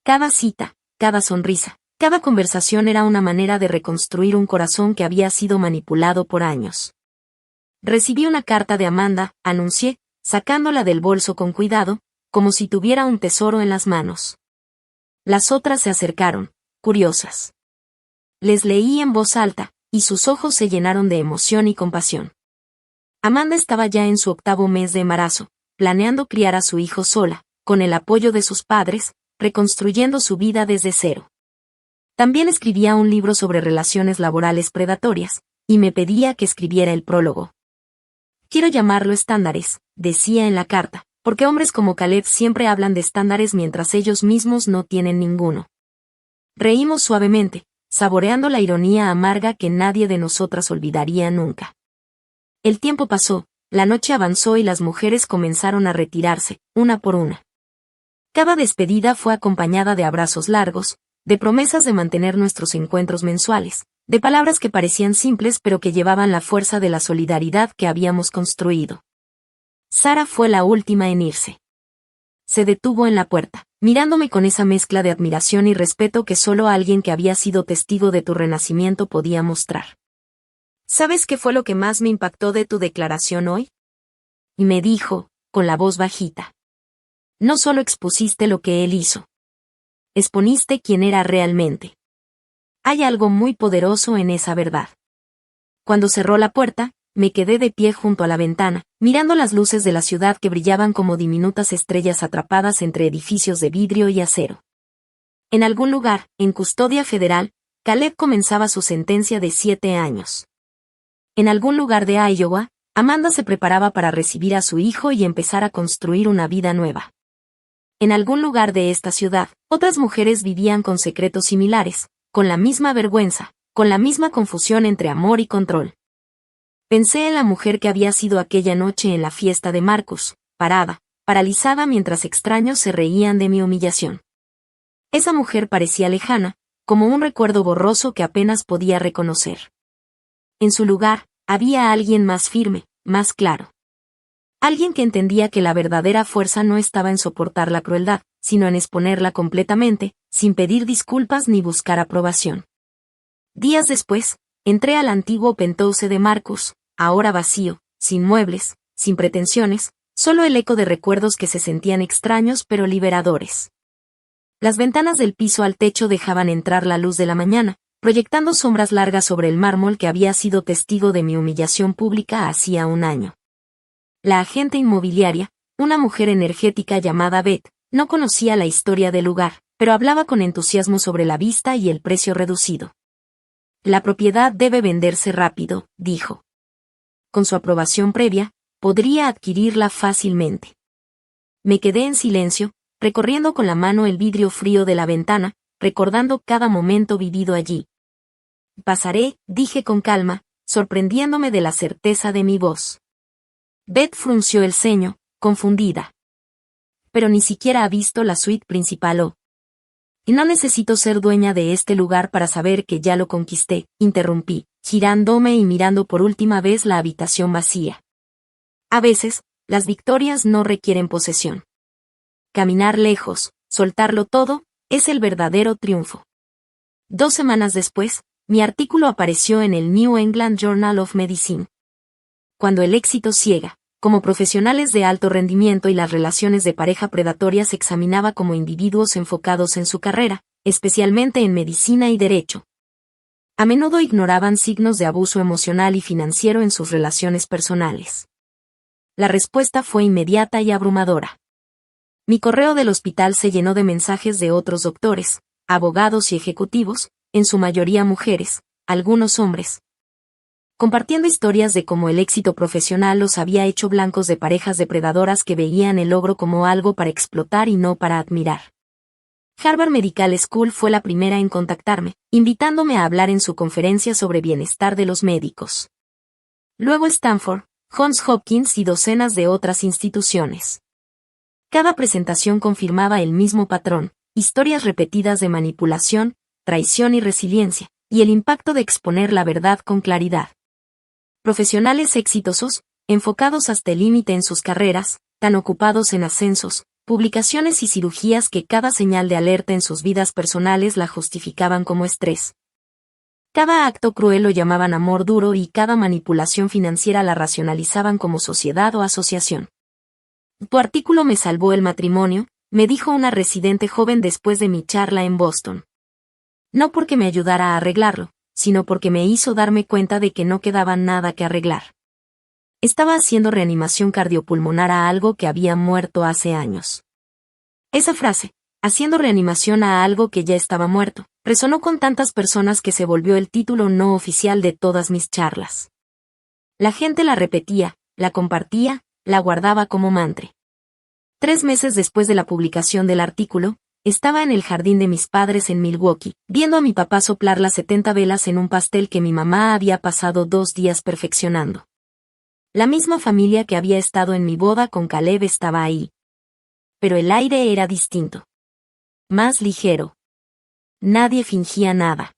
Cada cita, cada sonrisa, cada conversación era una manera de reconstruir un corazón que había sido manipulado por años. Recibí una carta de Amanda, anuncié, sacándola del bolso con cuidado, como si tuviera un tesoro en las manos. Las otras se acercaron, curiosas. Les leí en voz alta, y sus ojos se llenaron de emoción y compasión. Amanda estaba ya en su 8º mes de embarazo, planeando criar a su hijo sola, con el apoyo de sus padres, reconstruyendo su vida desde cero. También escribía un libro sobre relaciones laborales predatorias, y me pedía que escribiera el prólogo. Quiero llamarlo estándares, decía en la carta, porque hombres como Caleb siempre hablan de estándares mientras ellos mismos no tienen ninguno. Reímos suavemente, saboreando la ironía amarga que nadie de nosotras olvidaría nunca. El tiempo pasó, la noche avanzó y las mujeres comenzaron a retirarse, una por una. Cada despedida fue acompañada de abrazos largos, de promesas de mantener nuestros encuentros mensuales, de palabras que parecían simples pero que llevaban la fuerza de la solidaridad que habíamos construido. Sara fue la última en irse. Se detuvo en la puerta, mirándome con esa mezcla de admiración y respeto que solo alguien que había sido testigo de tu renacimiento podía mostrar. ¿Sabes qué fue lo que más me impactó de tu declaración hoy? Y me dijo, con la voz bajita. No solo expusiste lo que él hizo. Exponiste quién era realmente. Hay algo muy poderoso en esa verdad. Cuando cerró la puerta, me quedé de pie junto a la ventana, mirando las luces de la ciudad que brillaban como diminutas estrellas atrapadas entre edificios de vidrio y acero. En algún lugar, en custodia federal, Caleb comenzaba su sentencia de 7 años. En algún lugar de Iowa, Amanda se preparaba para recibir a su hijo y empezar a construir una vida nueva. En algún lugar de esta ciudad, otras mujeres vivían con secretos similares, con la misma vergüenza, con la misma confusión entre amor y control. Pensé en la mujer que había sido aquella noche en la fiesta de Marcus, parada, paralizada mientras extraños se reían de mi humillación. Esa mujer parecía lejana, como un recuerdo borroso que apenas podía reconocer. En su lugar, había alguien más firme, más claro. Alguien que entendía que la verdadera fuerza no estaba en soportar la crueldad, sino en exponerla completamente, sin pedir disculpas ni buscar aprobación. Días después, entré al antiguo penthouse de Marcus, ahora vacío, sin muebles, sin pretensiones, solo el eco de recuerdos que se sentían extraños pero liberadores. Las ventanas del piso al techo dejaban entrar la luz de la mañana, proyectando sombras largas sobre el mármol que había sido testigo de mi humillación pública hacía un año. La agente inmobiliaria, una mujer energética llamada Beth, no conocía la historia del lugar, pero hablaba con entusiasmo sobre la vista y el precio reducido. La propiedad debe venderse rápido, dijo. Con su aprobación previa, podría adquirirla fácilmente. Me quedé en silencio, recorriendo con la mano el vidrio frío de la ventana, recordando cada momento vivido allí. Pasaré, dije con calma, sorprendiéndome de la certeza de mi voz. Beth frunció el ceño, confundida. Pero ni siquiera ha visto la suite principal Y no necesito ser dueña de este lugar para saber que ya lo conquisté, interrumpí, girándome y mirando por última vez la habitación vacía. A veces, las victorias no requieren posesión. Caminar lejos, soltarlo todo, es el verdadero triunfo. 2 semanas después, mi artículo apareció en el New England Journal of Medicine. cuando el éxito ciega. Como profesionales de alto rendimiento y las relaciones de pareja predatorias se examinaba como individuos enfocados en su carrera, especialmente en medicina y derecho. A menudo ignoraban signos de abuso emocional y financiero en sus relaciones personales. La respuesta fue inmediata y abrumadora. Mi correo del hospital se llenó de mensajes de otros doctores, abogados y ejecutivos, en su mayoría mujeres, algunos hombres, compartiendo historias de cómo el éxito profesional los había hecho blancos de parejas depredadoras que veían el logro como algo para explotar y no para admirar. Harvard Medical School fue la primera en contactarme, invitándome a hablar en su conferencia sobre bienestar de los médicos. Luego Stanford, Johns Hopkins y docenas de otras instituciones. Cada presentación confirmaba el mismo patrón, historias repetidas de manipulación, traición y resiliencia, y el impacto de exponer la verdad con claridad. Profesionales exitosos, enfocados hasta el límite en sus carreras, tan ocupados en ascensos, publicaciones y cirugías que cada señal de alerta en sus vidas personales la justificaban como estrés. Cada acto cruel lo llamaban amor duro y cada manipulación financiera la racionalizaban como sociedad o asociación. Tu artículo me salvó el matrimonio, me dijo una residente joven después de mi charla en Boston. No porque me ayudara a arreglarlo, sino porque me hizo darme cuenta de que no quedaba nada que arreglar. Estaba haciendo reanimación cardiopulmonar a algo que había muerto hace años. Esa frase, haciendo reanimación a algo que ya estaba muerto, resonó con tantas personas que se volvió el título no oficial de todas mis charlas. La gente la repetía, la compartía, la guardaba como mantra. 3 meses después de la publicación del artículo, estaba en el jardín de mis padres en Milwaukee, viendo a mi papá soplar las 70 velas en un pastel que mi mamá había pasado 2 días perfeccionando. La misma familia que había estado en mi boda con Caleb estaba ahí. Pero el aire era distinto. Más ligero. Nadie fingía nada.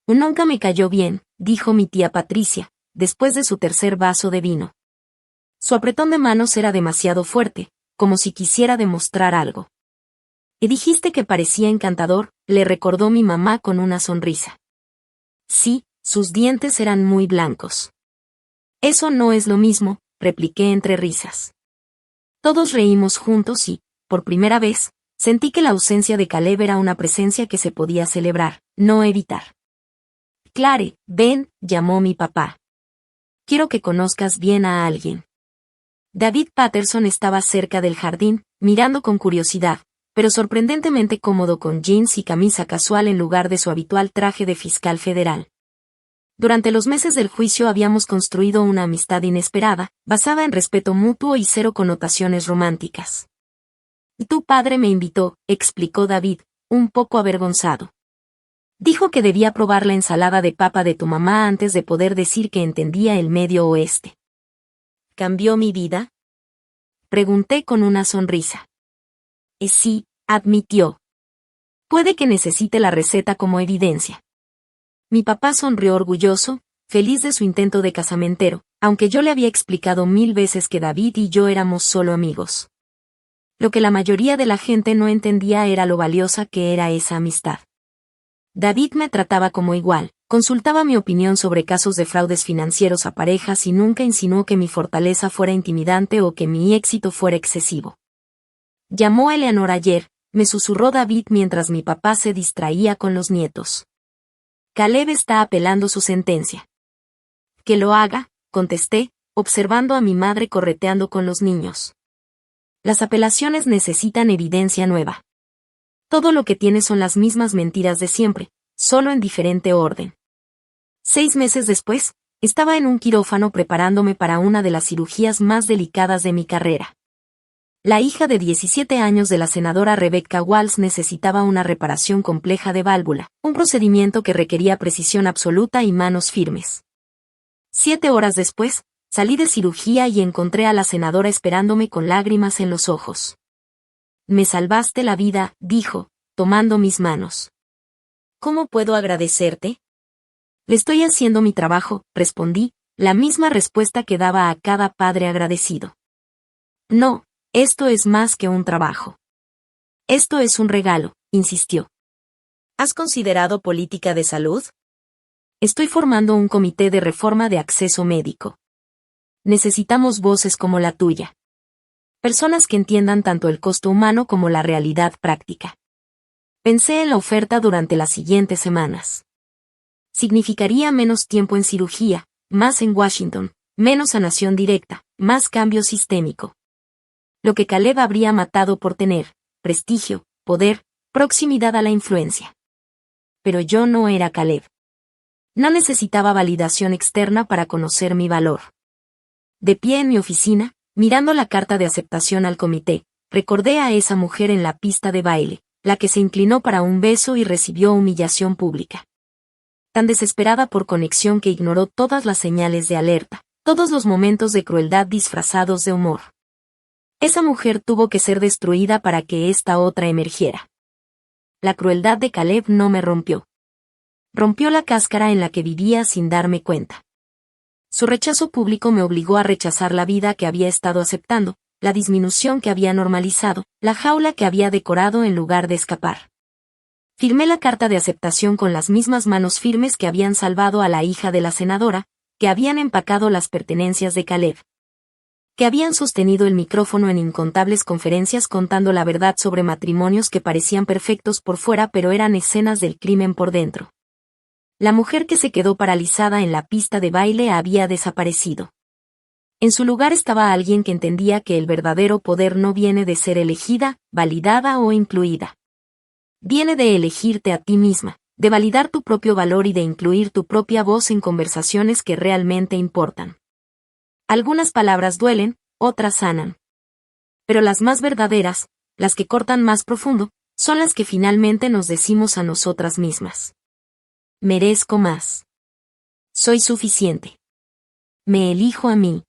Nunca me cayó bien, dijo mi tía Patricia, después de su tercer vaso de vino. Su apretón de manos era demasiado fuerte, como si quisiera demostrar algo. Y dijiste que parecía encantador, le recordó mi mamá con una sonrisa. Sí, sus dientes eran muy blancos. Eso no es lo mismo, repliqué entre risas. Todos reímos juntos y, por primera vez, sentí que la ausencia de Caleb era una presencia que se podía celebrar, no evitar. Clare, ven, llamó mi papá. Quiero que conozcas bien a alguien. David Patterson estaba cerca del jardín, mirando con curiosidad, pero sorprendentemente cómodo con jeans y camisa casual en lugar de su habitual traje de fiscal federal. Durante los meses del juicio habíamos construido una amistad inesperada, basada en respeto mutuo y cero connotaciones románticas. Tu padre me invitó, explicó David, un poco avergonzado. Dijo que debía probar la ensalada de papa de tu mamá antes de poder decir que entendía el Medio Oeste. ¿Cambió mi vida? Pregunté con una sonrisa. Sí, admitió. Puede que necesite la receta como evidencia. Mi papá sonrió orgulloso, feliz de su intento de casamentero, aunque yo le había explicado 1000 veces que David y yo éramos solo amigos. Lo que la mayoría de la gente no entendía era lo valiosa que era esa amistad. David me trataba como igual, consultaba mi opinión sobre casos de fraudes financieros a parejas y nunca insinuó que mi fortaleza fuera intimidante o que mi éxito fuera excesivo. Llamó a Eleanor ayer, me susurró David mientras mi papá se distraía con los nietos. Caleb está apelando su sentencia. Que lo haga, contesté, observando a mi madre correteando con los niños. Las apelaciones necesitan evidencia nueva. Todo lo que tiene son las mismas mentiras de siempre, solo en diferente orden. 6 meses después, estaba en un quirófano preparándome para una de las cirugías más delicadas de mi carrera. La hija de 17 años de la senadora Rebecca Walz necesitaba una reparación compleja de válvula, un procedimiento que requería precisión absoluta y manos firmes. 7 horas después, salí de cirugía y encontré a la senadora esperándome con lágrimas en los ojos. Me salvaste la vida, dijo, tomando mis manos. ¿Cómo puedo agradecerte? Le estoy haciendo mi trabajo, respondí, la misma respuesta que daba a cada padre agradecido. No. Esto es más que un trabajo. Esto es un regalo, insistió. ¿Has considerado política de salud? Estoy formando un comité de reforma de acceso médico. necesitamos voces como la tuya. Personas que entiendan tanto el costo humano como la realidad práctica. Pensé en la oferta durante las siguientes semanas. Significaría menos tiempo en cirugía, más en Washington, menos sanación directa, más cambio sistémico. Lo que Caleb habría matado por tener, prestigio, poder, proximidad a la influencia. Pero yo no era Caleb. No necesitaba validación externa para conocer mi valor. De pie en mi oficina, mirando la carta de aceptación al comité, recordé a esa mujer en la pista de baile, la que se inclinó para un beso y recibió humillación pública. Tan desesperada por conexión que ignoró todas las señales de alerta, todos los momentos de crueldad disfrazados de humor. Esa mujer tuvo que ser destruida para que esta otra emergiera. La crueldad de Caleb no me rompió. Rompió la cáscara en la que vivía sin darme cuenta. Su rechazo público me obligó a rechazar la vida que había estado aceptando, la disminución que había normalizado, la jaula que había decorado en lugar de escapar. Firmé la carta de aceptación con las mismas manos firmes que habían salvado a la hija de la senadora, que habían empacado las pertenencias de Caleb, que habían sostenido el micrófono en incontables conferencias contando la verdad sobre matrimonios que parecían perfectos por fuera pero eran escenas del crimen por dentro. La mujer que se quedó paralizada en la pista de baile había desaparecido. En su lugar estaba alguien que entendía que el verdadero poder no viene de ser elegida, validada o incluida. Viene de elegirte a ti misma, de validar tu propio valor y de incluir tu propia voz en conversaciones que realmente importan. Algunas palabras duelen, otras sanan. Pero las más verdaderas, las que cortan más profundo, son las que finalmente nos decimos a nosotras mismas. Merezco más. Soy suficiente. Me elijo a mí.